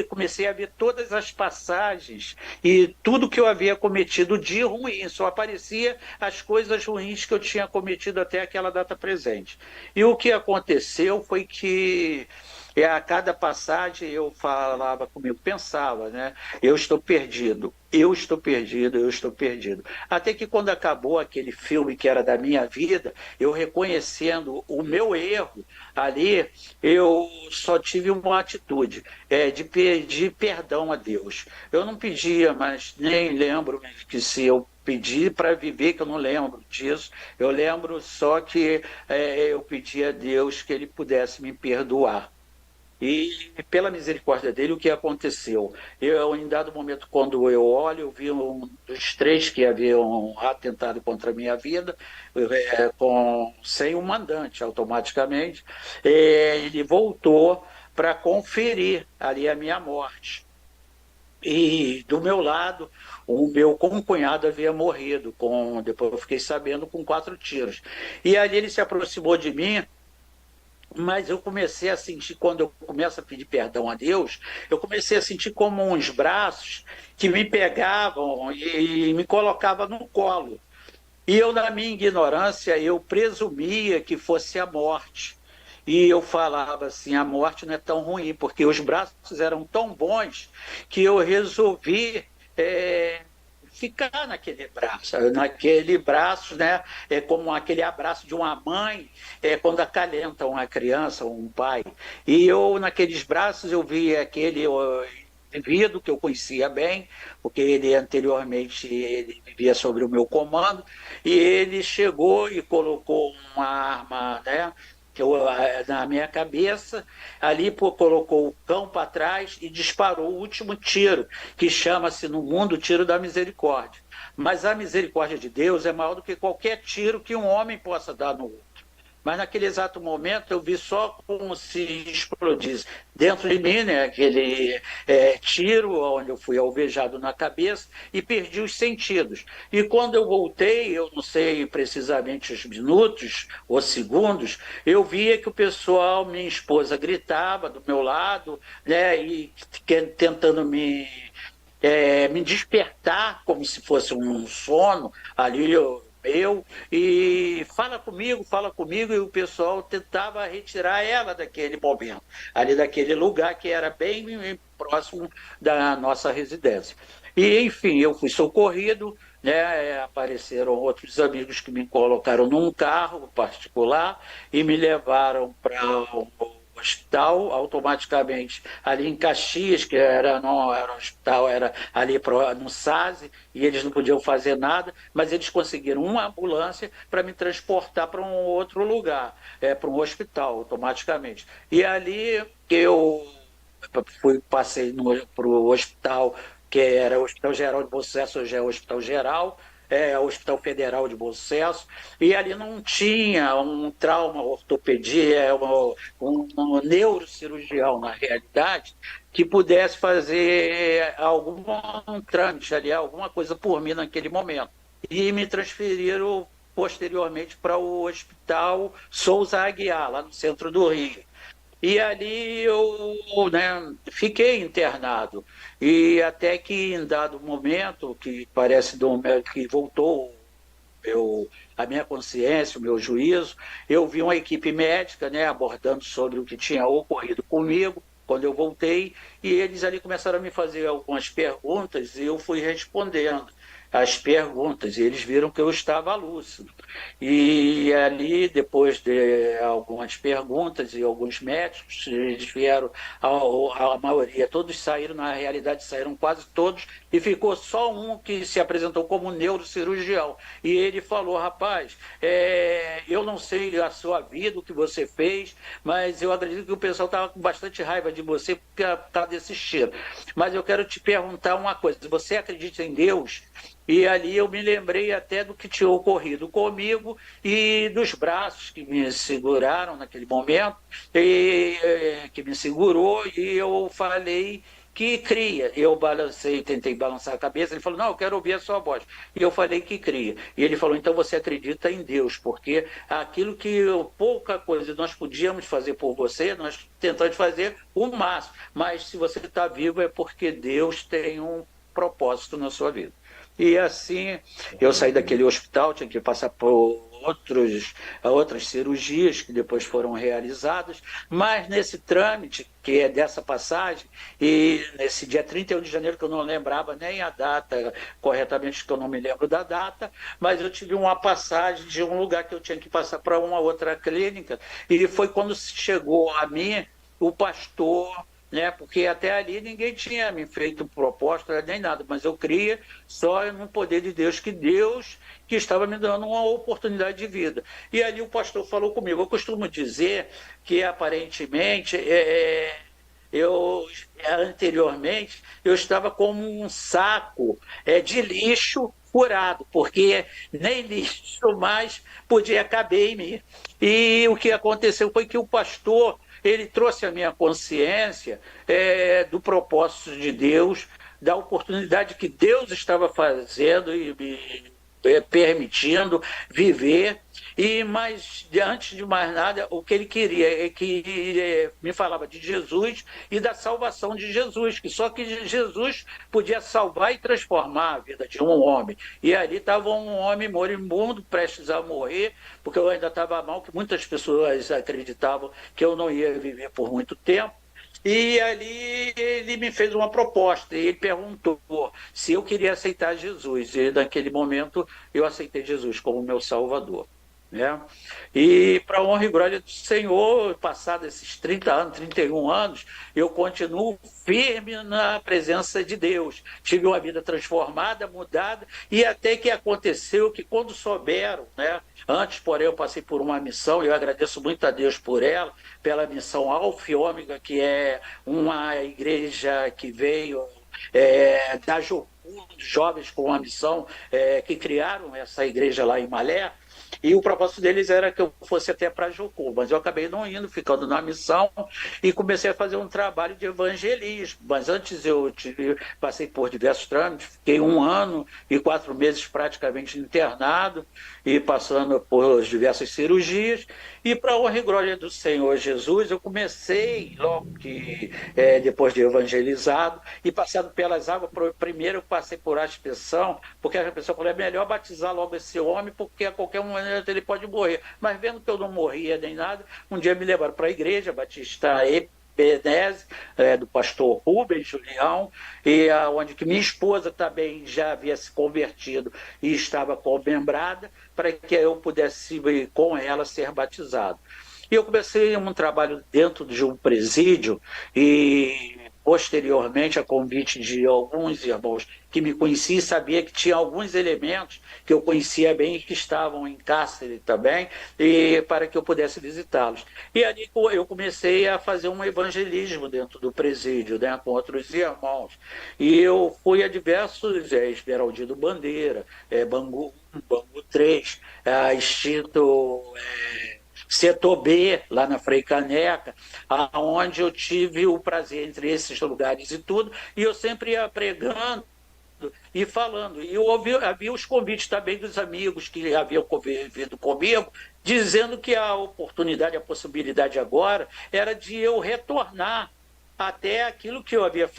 comecei a ver todas as passagens e tudo que eu havia cometido de ruim, só aparecia as coisas ruins que eu tinha cometido até aquela data presente. E o que aconteceu foi que a cada passagem eu falava comigo, pensava, né? Eu estou perdido, eu estou perdido, eu estou perdido. Até que quando acabou aquele filme que era da minha vida, eu reconhecendo o meu erro ali, eu só tive uma atitude, de pedir perdão a Deus. Eu não pedia, mas nem lembro que se eu pedi para viver, que eu não lembro disso. Eu lembro só que eu pedi a Deus que Ele pudesse me perdoar. E pela misericórdia dele, o que aconteceu? Em dado momento, quando eu olho, eu vi um dos 3 que haviam atentado contra a minha vida, sem o mandante, automaticamente. Ele voltou para conferir ali a minha morte. E do meu lado, o meu concunhado havia morrido, depois eu fiquei sabendo, com 4 tiros. E ali ele se aproximou de mim, mas eu comecei a sentir, quando eu começo a pedir perdão a Deus, eu comecei a sentir como uns braços que me pegavam e me colocavam no colo. E eu, na minha ignorância, eu presumia que fosse a morte. E eu falava assim, a morte não é tão ruim, porque os braços eram tão bons que eu resolvi ficar naquele braço, né? É como aquele abraço de uma mãe, quando acalenta uma criança ou um pai. E eu, naqueles braços, eu vi aquele indivíduo que eu conhecia bem, porque ele anteriormente ele vivia sobre o meu comando, e ele chegou e colocou uma arma, né, na minha cabeça, ali colocou o cão para trás e disparou o último tiro, que chama-se no mundo o tiro da misericórdia. Mas a misericórdia de Deus é maior do que qualquer tiro que um homem possa dar no outro. Mas naquele exato momento eu vi só como se explodisse dentro de mim, né, aquele tiro, onde eu fui alvejado na cabeça e perdi os sentidos. E quando eu voltei, eu não sei precisamente os minutos ou segundos, eu via que o pessoal, minha esposa gritava do meu lado, né, e tentando me despertar como se fosse um sono ali, e fala comigo, e o pessoal tentava retirar ela daquele momento, ali daquele lugar que era bem próximo da nossa residência. E, enfim, eu fui socorrido, né, apareceram outros amigos que me colocaram num carro particular e me levaram para o hospital automaticamente ali em Caxias, que não era um hospital, era ali no SASE, e eles não podiam fazer nada, mas eles conseguiram uma ambulância para me transportar para um outro lugar, para um hospital automaticamente. E ali eu passei para o hospital, que era o Hospital Geral de Bom Sucesso, hoje é o Hospital Geral, o Hospital Federal de Bom Sucesso, e ali não tinha um trauma, ortopedia, um neurocirurgião, na realidade, que pudesse fazer um trâmite ali, alguma coisa por mim naquele momento. E me transferiram posteriormente para o Hospital Souza Aguiar, lá no centro do Rio. E ali eu, né, fiquei internado. E até que em dado momento, que parece que voltou a minha consciência, o meu juízo, eu vi uma equipe médica, né, abordando sobre o que tinha ocorrido comigo quando eu voltei, e eles ali começaram a me fazer algumas perguntas e eu fui respondendo. as perguntas, e eles viram que eu estava lúcido. E ali, depois de algumas perguntas e alguns médicos, eles vieram, a maioria, todos saíram, na realidade saíram quase todos, e ficou só um que se apresentou como neurocirurgião. E ele falou: rapaz, eu não sei a sua vida, o que você fez, mas eu acredito que o pessoal estava com bastante raiva de você porque está desse cheiro. Mas eu quero te perguntar uma coisa: você acredita em Deus? E ali eu me lembrei até do que tinha ocorrido comigo e dos braços que me seguraram naquele momento, que me segurou, e eu falei que cria. Eu balancei, tentei balançar a cabeça, ele falou: não, eu quero ouvir a sua voz. E eu falei que cria. E ele falou: então você acredita em Deus, porque aquilo que pouca coisa nós podíamos fazer por você, nós tentamos fazer o máximo. Mas se você está vivo é porque Deus tem um propósito na sua vida. E assim, eu saí daquele hospital, tinha que passar por outras cirurgias que depois foram realizadas, mas nesse trâmite, que é dessa passagem, e nesse dia 31 de janeiro, que eu não lembrava nem a data corretamente, que eu não me lembro da data, mas eu tive uma passagem de um lugar que eu tinha que passar para uma outra clínica, e foi quando chegou a mim o pastor, né? Porque até ali ninguém tinha me feito proposta nem nada, mas eu cria só no poder de Deus, que estava me dando uma oportunidade de vida. E ali o pastor falou comigo. Eu costumo dizer que aparentemente anteriormente eu estava como um saco de lixo furado, porque nem lixo mais podia caber em mim. E o que aconteceu foi que o pastor, ele trouxe à minha consciência do propósito de Deus, da oportunidade que Deus estava fazendo e me permitindo viver. Mas, antes de mais nada, o que ele queria é que me falava de Jesus e da salvação de Jesus, que só que Jesus podia salvar e transformar a vida de um homem. E ali estava um homem moribundo, prestes a morrer, porque eu ainda estava mal, que muitas pessoas acreditavam que eu não ia viver por muito tempo. E ali ele me fez uma proposta, e ele perguntou se eu queria aceitar Jesus. E naquele momento eu aceitei Jesus como meu Salvador. Né? E para a honra e glória do Senhor, passados esses 30 anos, 31 anos, eu continuo firme na presença de Deus. Tive uma vida transformada, mudada, e até que aconteceu que quando souberam, né? Antes, porém, eu passei por uma missão, e eu agradeço muito a Deus por ela, pela missão Alfa e Ômega, que é uma igreja que veio da Jocum, jovens com uma missão, que criaram essa igreja lá em Malé. E o propósito deles era que eu fosse até para Jocum, mas eu acabei não indo, ficando na missão, e comecei a fazer um trabalho de evangelismo. Mas antes passei por diversos trâmites, fiquei 1 ano e 4 meses praticamente internado, e passando por diversas cirurgias. E para a honra e glória do Senhor Jesus, eu comecei, logo que depois de evangelizado, e passado pelas águas, primeiro eu passei por aspersão, porque a pessoa falou: é melhor batizar logo esse homem, porque a qualquer momento ele pode morrer. Mas vendo que eu não morria nem nada, um dia me levaram para a igreja Batista Ebenezer, do pastor Rubens Julião, e onde que minha esposa também já havia se convertido e estava comembrada, para que eu pudesse ir com ela ser batizado. E eu comecei um trabalho dentro de um presídio, e posteriormente, a convite de alguns irmãos que me conheciam, sabia que tinha alguns elementos que eu conhecia bem e que estavam em cárcere também, e para que eu pudesse visitá-los. E ali eu comecei a fazer um evangelismo dentro do presídio, né, com outros irmãos. E eu fui a diversos, Esmeraldino Bandeira, Bangu 1, Bangu 3, extinto... Setor B, lá na Frei Caneca, onde eu tive o prazer entre esses lugares e tudo, e eu sempre ia pregando e falando. E eu havia os convites também dos amigos que haviam convivido comigo, dizendo que a oportunidade, a possibilidade agora era de eu retornar até aquilo que eu havia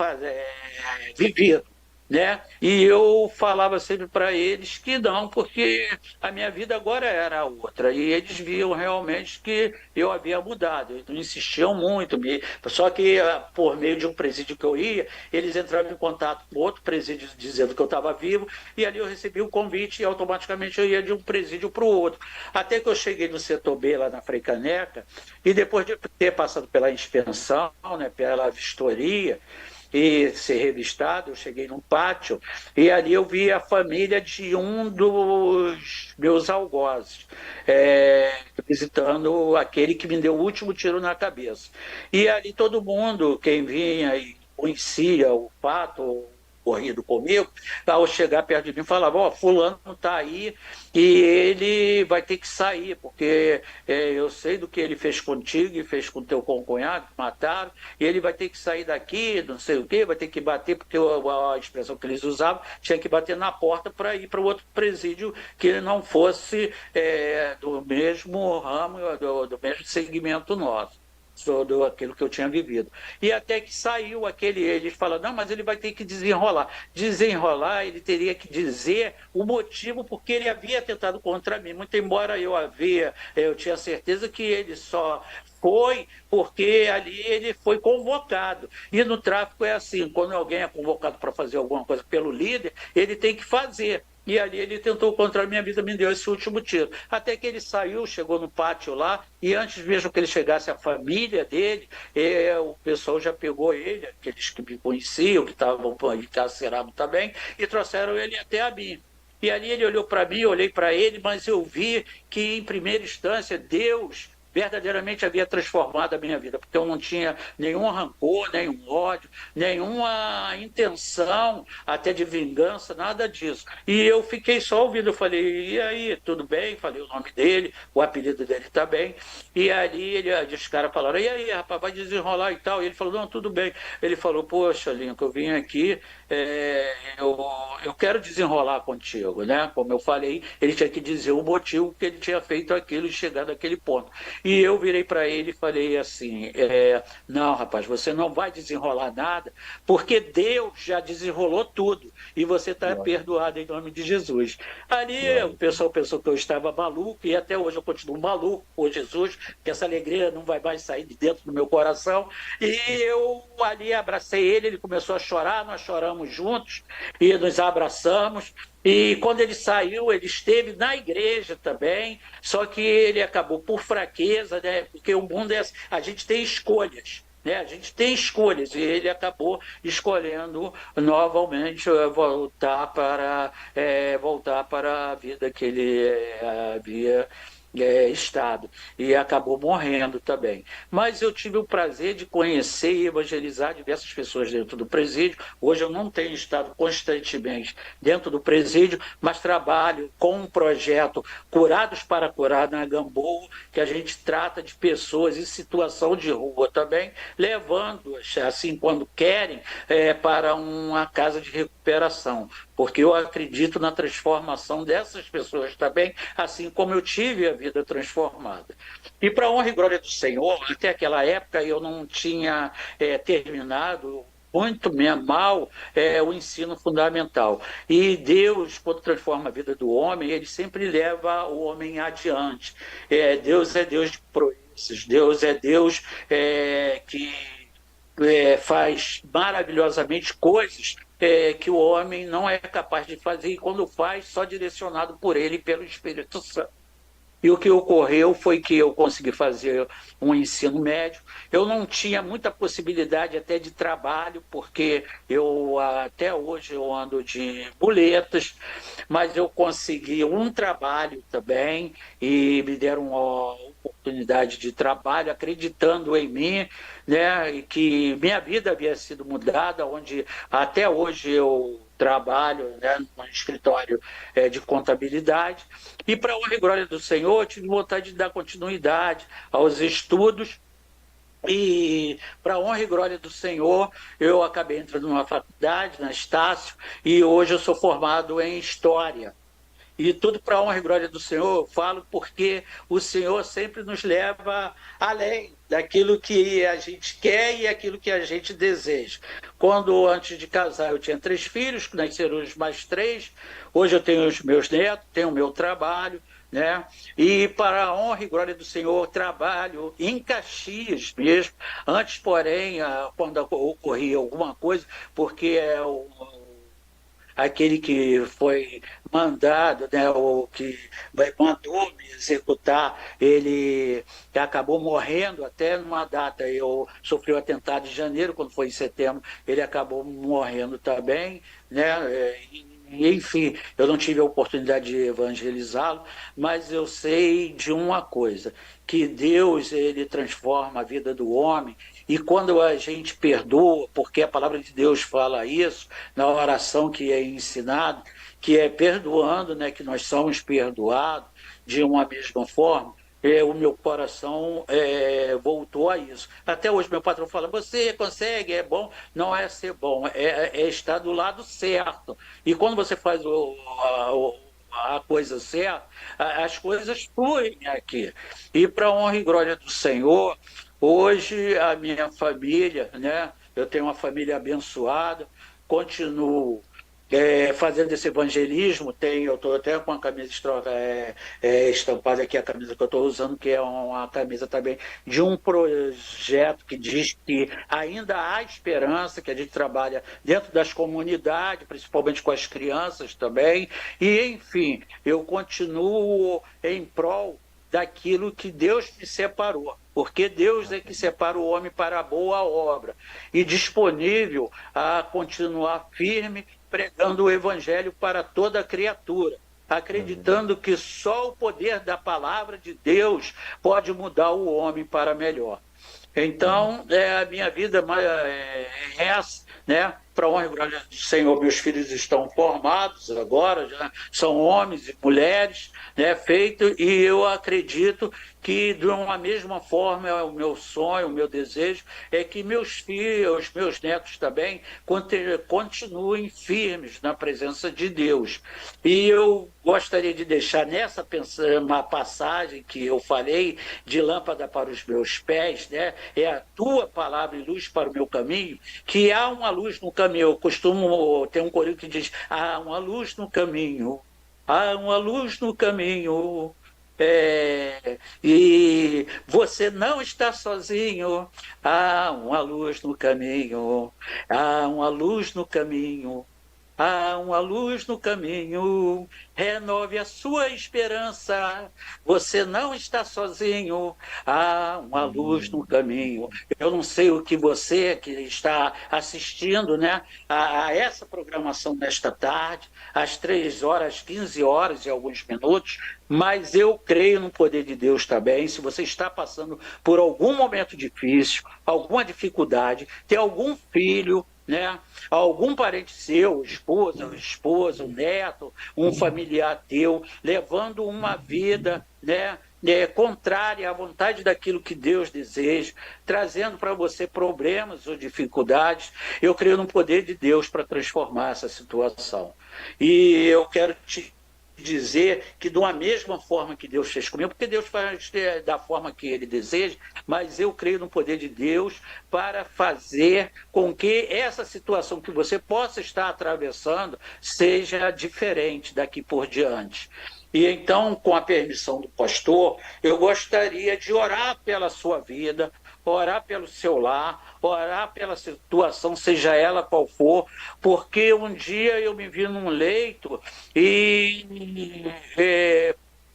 vivido. né? E eu falava sempre para eles que não, porque a minha vida agora era outra. E eles viam realmente que eu havia mudado. Eles insistiam muito, só que por meio de um presídio que eu ia, eles entravam em contato com outro presídio dizendo que eu estava vivo, e ali eu recebi o convite e automaticamente eu ia de um presídio para o outro. Até que eu cheguei no setor B, lá na Frei Caneca, e depois de ter passado pela inspeção, né, pela vistoria, e ser revistado, eu cheguei num pátio e ali eu vi a família de um dos meus algozes, visitando aquele que me deu o último tiro na cabeça. E ali todo mundo, quem vinha e conhecia o fato, corrido comigo, ao chegar perto de mim, falava, ó, fulano está aí e ele vai ter que sair, porque eu sei do que ele fez contigo e fez com teu concunhado, mataram, e ele vai ter que sair daqui, não sei o quê, vai ter que bater, porque a expressão que eles usavam, tinha que bater na porta para ir para o outro presídio que não fosse do mesmo ramo, do mesmo segmento nosso, sobre aquilo que eu tinha vivido. E até que saiu ele fala, não, mas ele vai ter que desenrolar. Desenrolar, ele teria que dizer o motivo porque ele havia tentado contra mim, muito embora eu tinha certeza que ele só foi porque ali ele foi convocado. E no tráfico é assim, quando alguém é convocado para fazer alguma coisa pelo líder, ele tem que fazer. E ali ele tentou contra a minha vida, me deu esse último tiro. Até que ele saiu, chegou no pátio lá, e antes mesmo que ele chegasse, a família dele, o pessoal já pegou ele, aqueles que me conheciam, que estavam encarcerados também, e trouxeram ele até a mim. E ali ele olhou para mim, eu olhei para ele, mas eu vi que, em primeira instância, Deus verdadeiramente havia transformado a minha vida, porque eu não tinha nenhum rancor, nenhum ódio, nenhuma intenção até de vingança, nada disso. E eu fiquei só ouvindo, eu falei, e aí, tudo bem? Falei o nome dele, o apelido dele também, e ali os caras falaram, e aí, rapaz, vai desenrolar e tal, e ele falou, não, tudo bem. Ele falou, poxa, Lincoln, eu vim aqui, eu quero desenrolar contigo, né? Como eu falei, ele tinha que dizer o motivo que ele tinha feito aquilo e chegado àquele ponto. E eu virei para ele e falei assim, não, rapaz, você não vai desenrolar nada, porque Deus já desenrolou tudo, e você está perdoado em nome de Jesus. Ali o pessoal pensou que eu estava maluco, e até hoje eu continuo maluco por Jesus, que essa alegria não vai mais sair de dentro do meu coração. E eu ali abracei ele, ele começou a chorar, nós choramos juntos, e nos abraçamos. E quando ele saiu, ele esteve na igreja também, só que ele acabou por fraqueza, né? Porque o mundo é assim, a gente tem escolhas, né? A gente tem escolhas, e ele acabou escolhendo novamente voltar para a vida que ele havia estado, e acabou morrendo também. Mas eu tive o prazer de conhecer e evangelizar diversas pessoas dentro do presídio. Hoje eu não tenho estado constantemente dentro do presídio, mas trabalho com um projeto Curados para Curar na Gamboa, que a gente trata de pessoas em situação de rua também, levando-as, assim, quando querem, para uma casa de recuperação, porque eu acredito na transformação dessas pessoas também, assim como eu tive a vida transformada. E para a honra e glória do Senhor, até aquela época eu não tinha terminado muito mal o ensino fundamental. E Deus, quando transforma a vida do homem, ele sempre leva o homem adiante. Deus é Deus de proezas, Deus é Deus que faz maravilhosamente coisas que o homem não é capaz de fazer, e quando faz, só direcionado por ele e pelo Espírito Santo. E o que ocorreu foi que eu consegui fazer um ensino médio. Eu não tinha muita possibilidade até de trabalho, porque até hoje eu ando de muletas, mas eu consegui um trabalho também, e me deram uma oportunidade de trabalho, acreditando em mim, né, e que minha vida havia sido mudada, onde até hoje eu trabalho, né, no escritório de contabilidade. E para a honra e glória do Senhor, eu tive vontade de dar continuidade aos estudos. E para a honra e glória do Senhor, eu acabei entrando numa faculdade, na Estácio, e hoje eu sou formado em História. E tudo para a honra e glória do Senhor, eu falo porque o Senhor sempre nos leva além daquilo que a gente quer e aquilo que a gente deseja. Quando, antes de casar, eu tinha 3 filhos, nasceram os mais 3, hoje eu tenho os meus netos, tenho o meu trabalho, né? E para a honra e glória do Senhor, trabalho em Caxias mesmo. Antes, porém, quando ocorria alguma coisa, porque aquele que foi mandado, né, o que mandou me executar, ele acabou morrendo até numa data. Eu sofri o atentado em janeiro, quando foi em setembro, ele acabou morrendo também, né? Enfim, eu não tive a oportunidade de evangelizá-lo, mas eu sei de uma coisa, que Deus, ele transforma a vida do homem, e quando a gente perdoa, porque a palavra de Deus fala isso, na oração que é ensinada, que é perdoando, né, que nós somos perdoados de uma mesma forma, o meu coração voltou a isso. Até hoje meu patrão fala, você consegue, é bom. Não é ser bom, é estar do lado certo. E quando você faz a coisa certa, as coisas fluem aqui. E para a honra e glória do Senhor, hoje a minha família, né, eu tenho uma família abençoada, continuo fazendo esse evangelismo. Eu estou até com a camisa estampada aqui, a camisa que eu estou usando, que é uma camisa também de um projeto que diz que ainda há esperança, que a gente trabalha dentro das comunidades, principalmente com as crianças também, e enfim, eu continuo em prol daquilo que Deus me separou, porque Deus é que separa o homem para a boa obra, e disponível a continuar firme, pregando o evangelho para toda criatura, acreditando que só o poder da palavra de Deus pode mudar o homem para melhor. Então, a minha vida é essa, né? Para a honra e glória do Senhor, meus filhos estão formados agora, já são homens e mulheres, né, feito, e eu acredito que, de uma mesma forma, o meu sonho, o meu desejo, é que meus filhos, meus netos também, continuem firmes na presença de Deus. E eu gostaria de deixar nessa uma passagem que eu falei, de lâmpada para os meus pés, né? É a tua palavra e luz para o meu caminho, que há uma luz no caminho. Eu costumo ter um corinho que diz, há uma luz no caminho, há uma luz no caminho, e você não está sozinho, há uma luz no caminho, há uma luz no caminho, há uma luz no caminho, renove a sua esperança, você não está sozinho, há uma luz no caminho. Eu não sei o que você que está assistindo, né, a essa programação nesta tarde, às 3h, 15h e alguns minutos, mas eu creio no poder de Deus também. Se você está passando por algum momento difícil, alguma dificuldade, tem algum filho, né, algum parente seu, esposa, um neto, um familiar teu, levando uma vida, né, contrária à vontade daquilo que Deus deseja, trazendo para você problemas ou dificuldades, eu creio no poder de Deus para transformar essa situação. E eu quero te dizer que, de uma mesma forma que Deus fez comigo, porque Deus faz da forma que Ele deseja, mas eu creio no poder de Deus para fazer com que essa situação que você possa estar atravessando seja diferente daqui por diante. E então, com a permissão do pastor, eu gostaria de orar pela sua vida, orar pelo seu lar, orar pela situação, seja ela qual for, porque um dia eu me vi num leito e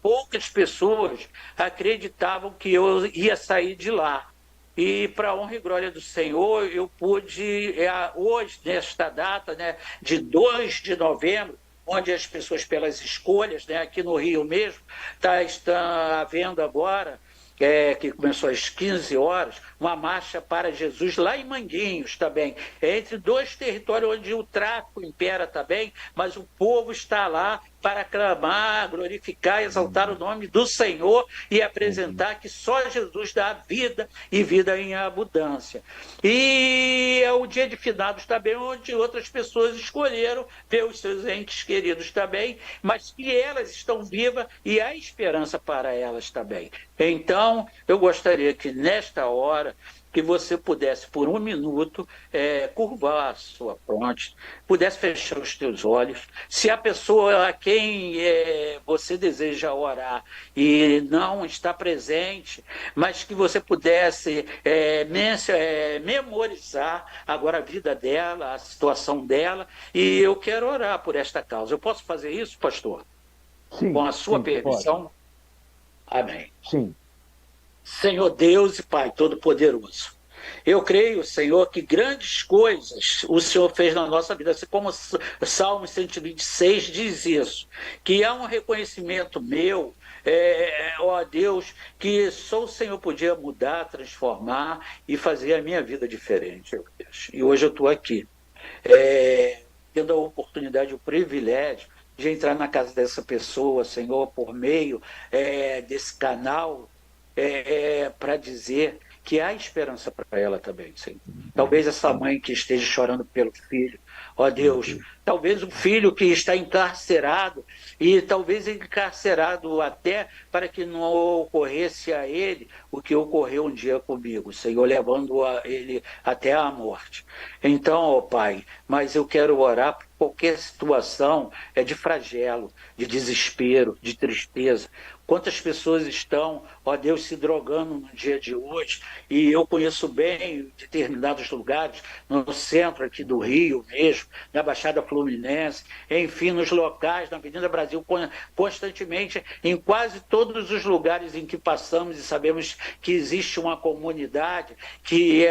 poucas pessoas acreditavam que eu ia sair de lá. E, para a honra e glória do Senhor, eu pude, hoje, nesta data, né, de 2 de novembro, onde as pessoas, pelas escolhas, né, aqui no Rio mesmo, está havendo agora, que começou às 15h, uma marcha para Jesus lá em Manguinhos também, entre 2 territórios onde o tráfico impera também, mas o povo está lá para clamar, glorificar, exaltar o nome do Senhor e apresentar que só Jesus dá vida e vida em abundância. E é o dia de finados também, onde outras pessoas escolheram ver os seus entes queridos também, mas que elas estão vivas e há esperança para elas também. Então, eu gostaria que nesta hora, que você pudesse, por um minuto, curvar a sua fronte, pudesse fechar os teus olhos. Se a pessoa a quem você deseja orar e não está presente, mas que você pudesse memorizar agora a vida dela, a situação dela, e eu quero orar por esta causa. Eu posso fazer isso, pastor? Sim. Com a sua sim, permissão? pode. Amém. Sim. Senhor Deus e Pai Todo-Poderoso, eu creio, Senhor, que grandes coisas o Senhor fez na nossa vida, assim como o Salmo 126 diz isso, que há um reconhecimento meu, ó Deus, que só o Senhor podia mudar, transformar e fazer a minha vida diferente, ó Deus. E hoje eu estou aqui, tendo a oportunidade, o privilégio de entrar na casa dessa pessoa, Senhor, por meio desse canal, para dizer que há esperança para ela também, Senhor. Talvez essa mãe que esteja chorando pelo filho, ó Deus, talvez o filho que está encarcerado, e talvez encarcerado até para que não ocorresse a ele o que ocorreu um dia comigo, Senhor, levando ele até a morte. Então, ó Pai, mas eu quero orar por qualquer situação de flagelo, de desespero, de tristeza. Quantas pessoas estão, ó Deus, se drogando no dia de hoje, e eu conheço bem determinados lugares, no centro aqui do Rio mesmo, na Baixada Fluminense, enfim, nos locais, na Avenida Brasil, constantemente, em quase todos os lugares em que passamos e sabemos que existe uma comunidade que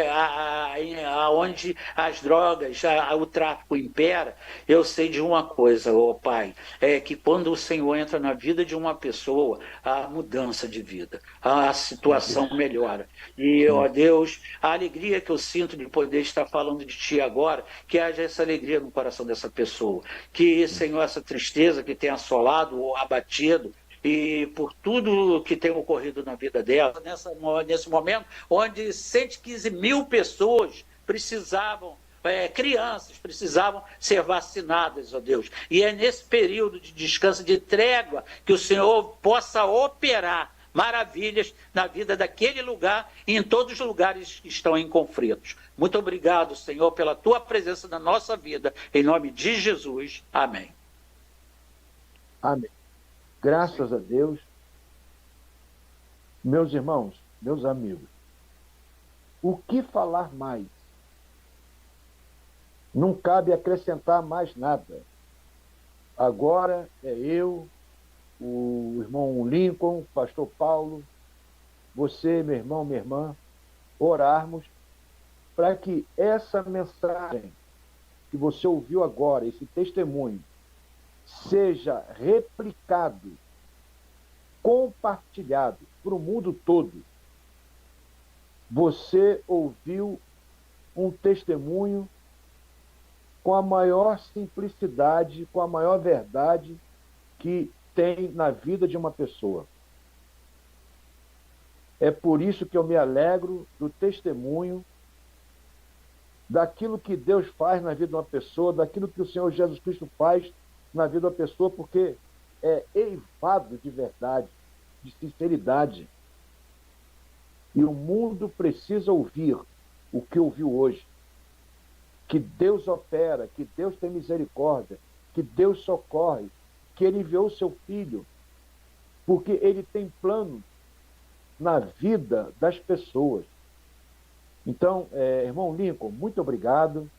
onde as drogas, o tráfico impera. Eu sei de uma coisa, ó Pai, é que quando o Senhor entra na vida de uma pessoa, a mudança de vida, a situação melhora. E, ó Deus, a alegria que eu sinto de poder estar falando de Ti agora, que haja essa alegria no coração dessa pessoa. Que, Senhor, essa tristeza que tem assolado ou abatido, e por tudo que tem ocorrido na vida dela, nesse momento, onde 115 mil pessoas precisavam, crianças precisavam ser vacinadas, ó Deus. E é nesse período de descanso, de trégua, que o Senhor possa operar maravilhas na vida daquele lugar e em todos os lugares que estão em conflitos. Muito obrigado, Senhor, pela Tua presença na nossa vida. Em nome de Jesus. Amém. Amém. Graças a Deus. Meus irmãos, meus amigos, o que falar mais? Não cabe acrescentar mais nada. Agora é eu, o irmão Lincoln, o pastor Paulo, você, meu irmão, minha irmã, orarmos para que essa mensagem que você ouviu agora, esse testemunho, seja replicado, compartilhado para o mundo todo. Você ouviu um testemunho com a maior simplicidade, com a maior verdade que tem na vida de uma pessoa. É por isso que eu me alegro do testemunho, daquilo que Deus faz na vida de uma pessoa, daquilo que o Senhor Jesus Cristo faz na vida da pessoa, porque é eivado de verdade, de sinceridade. E o mundo precisa ouvir o que ouviu hoje. Que Deus opera, que Deus tem misericórdia, que Deus socorre, que Ele enviou o seu Filho, porque Ele tem plano na vida das pessoas. Então, irmão Lincoln, muito obrigado.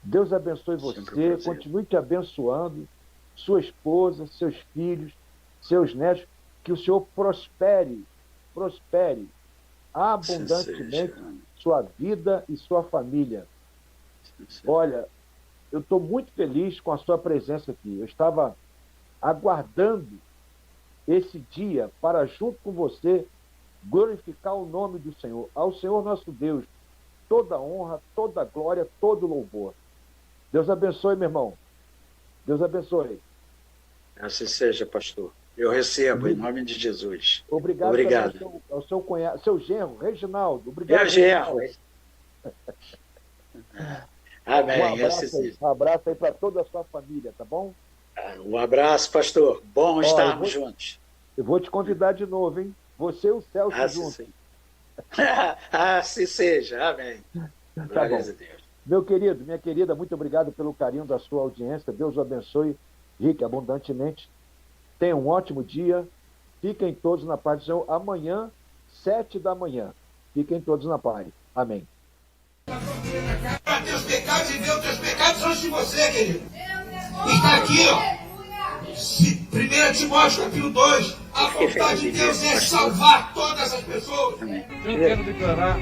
Deus abençoe você, continue te abençoando, sua esposa, seus filhos, seus netos, que o Senhor prospere abundantemente sua vida e sua família. Olha, eu estou muito feliz com a sua presença aqui. Eu estava aguardando esse dia para, junto com você, glorificar o nome do Senhor. Ao Senhor nosso Deus, toda honra, toda glória, todo louvor. Deus abençoe, meu irmão. Deus abençoe. Assim seja, pastor. Eu recebo, em nome de Jesus. Obrigado. Ao seu cunhado, seu genro, Reginaldo. Obrigado. Meu genro. Amém. Um abraço aí para toda a sua família, tá bom? Um abraço, pastor. Bom estarmos juntos. Eu vou te convidar de novo, hein? Você e o Celso juntos. Assim seja. Amém. Glória a Deus. Meu querido, minha querida, muito obrigado pelo carinho da sua audiência. Deus o abençoe rica e abundantemente. Tenham um ótimo dia. Fiquem todos na paz do Senhor. Amanhã, 7 da manhã. Fiquem todos na paz. Amém. Para teus pecados e ver os teus pecados antes de você, querido. Está aqui, ó. 1 Timóteo, capítulo 2. A vontade de Deus é salvar todas as pessoas. Eu quero declarar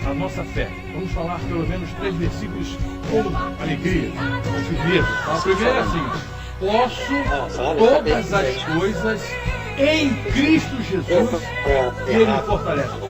a nossa fé. Vamos falar pelo menos 3 versículos com alegria, com firmeza. O primeiro é assim: posso todas as coisas em Cristo Jesus, que Ele me fortalece.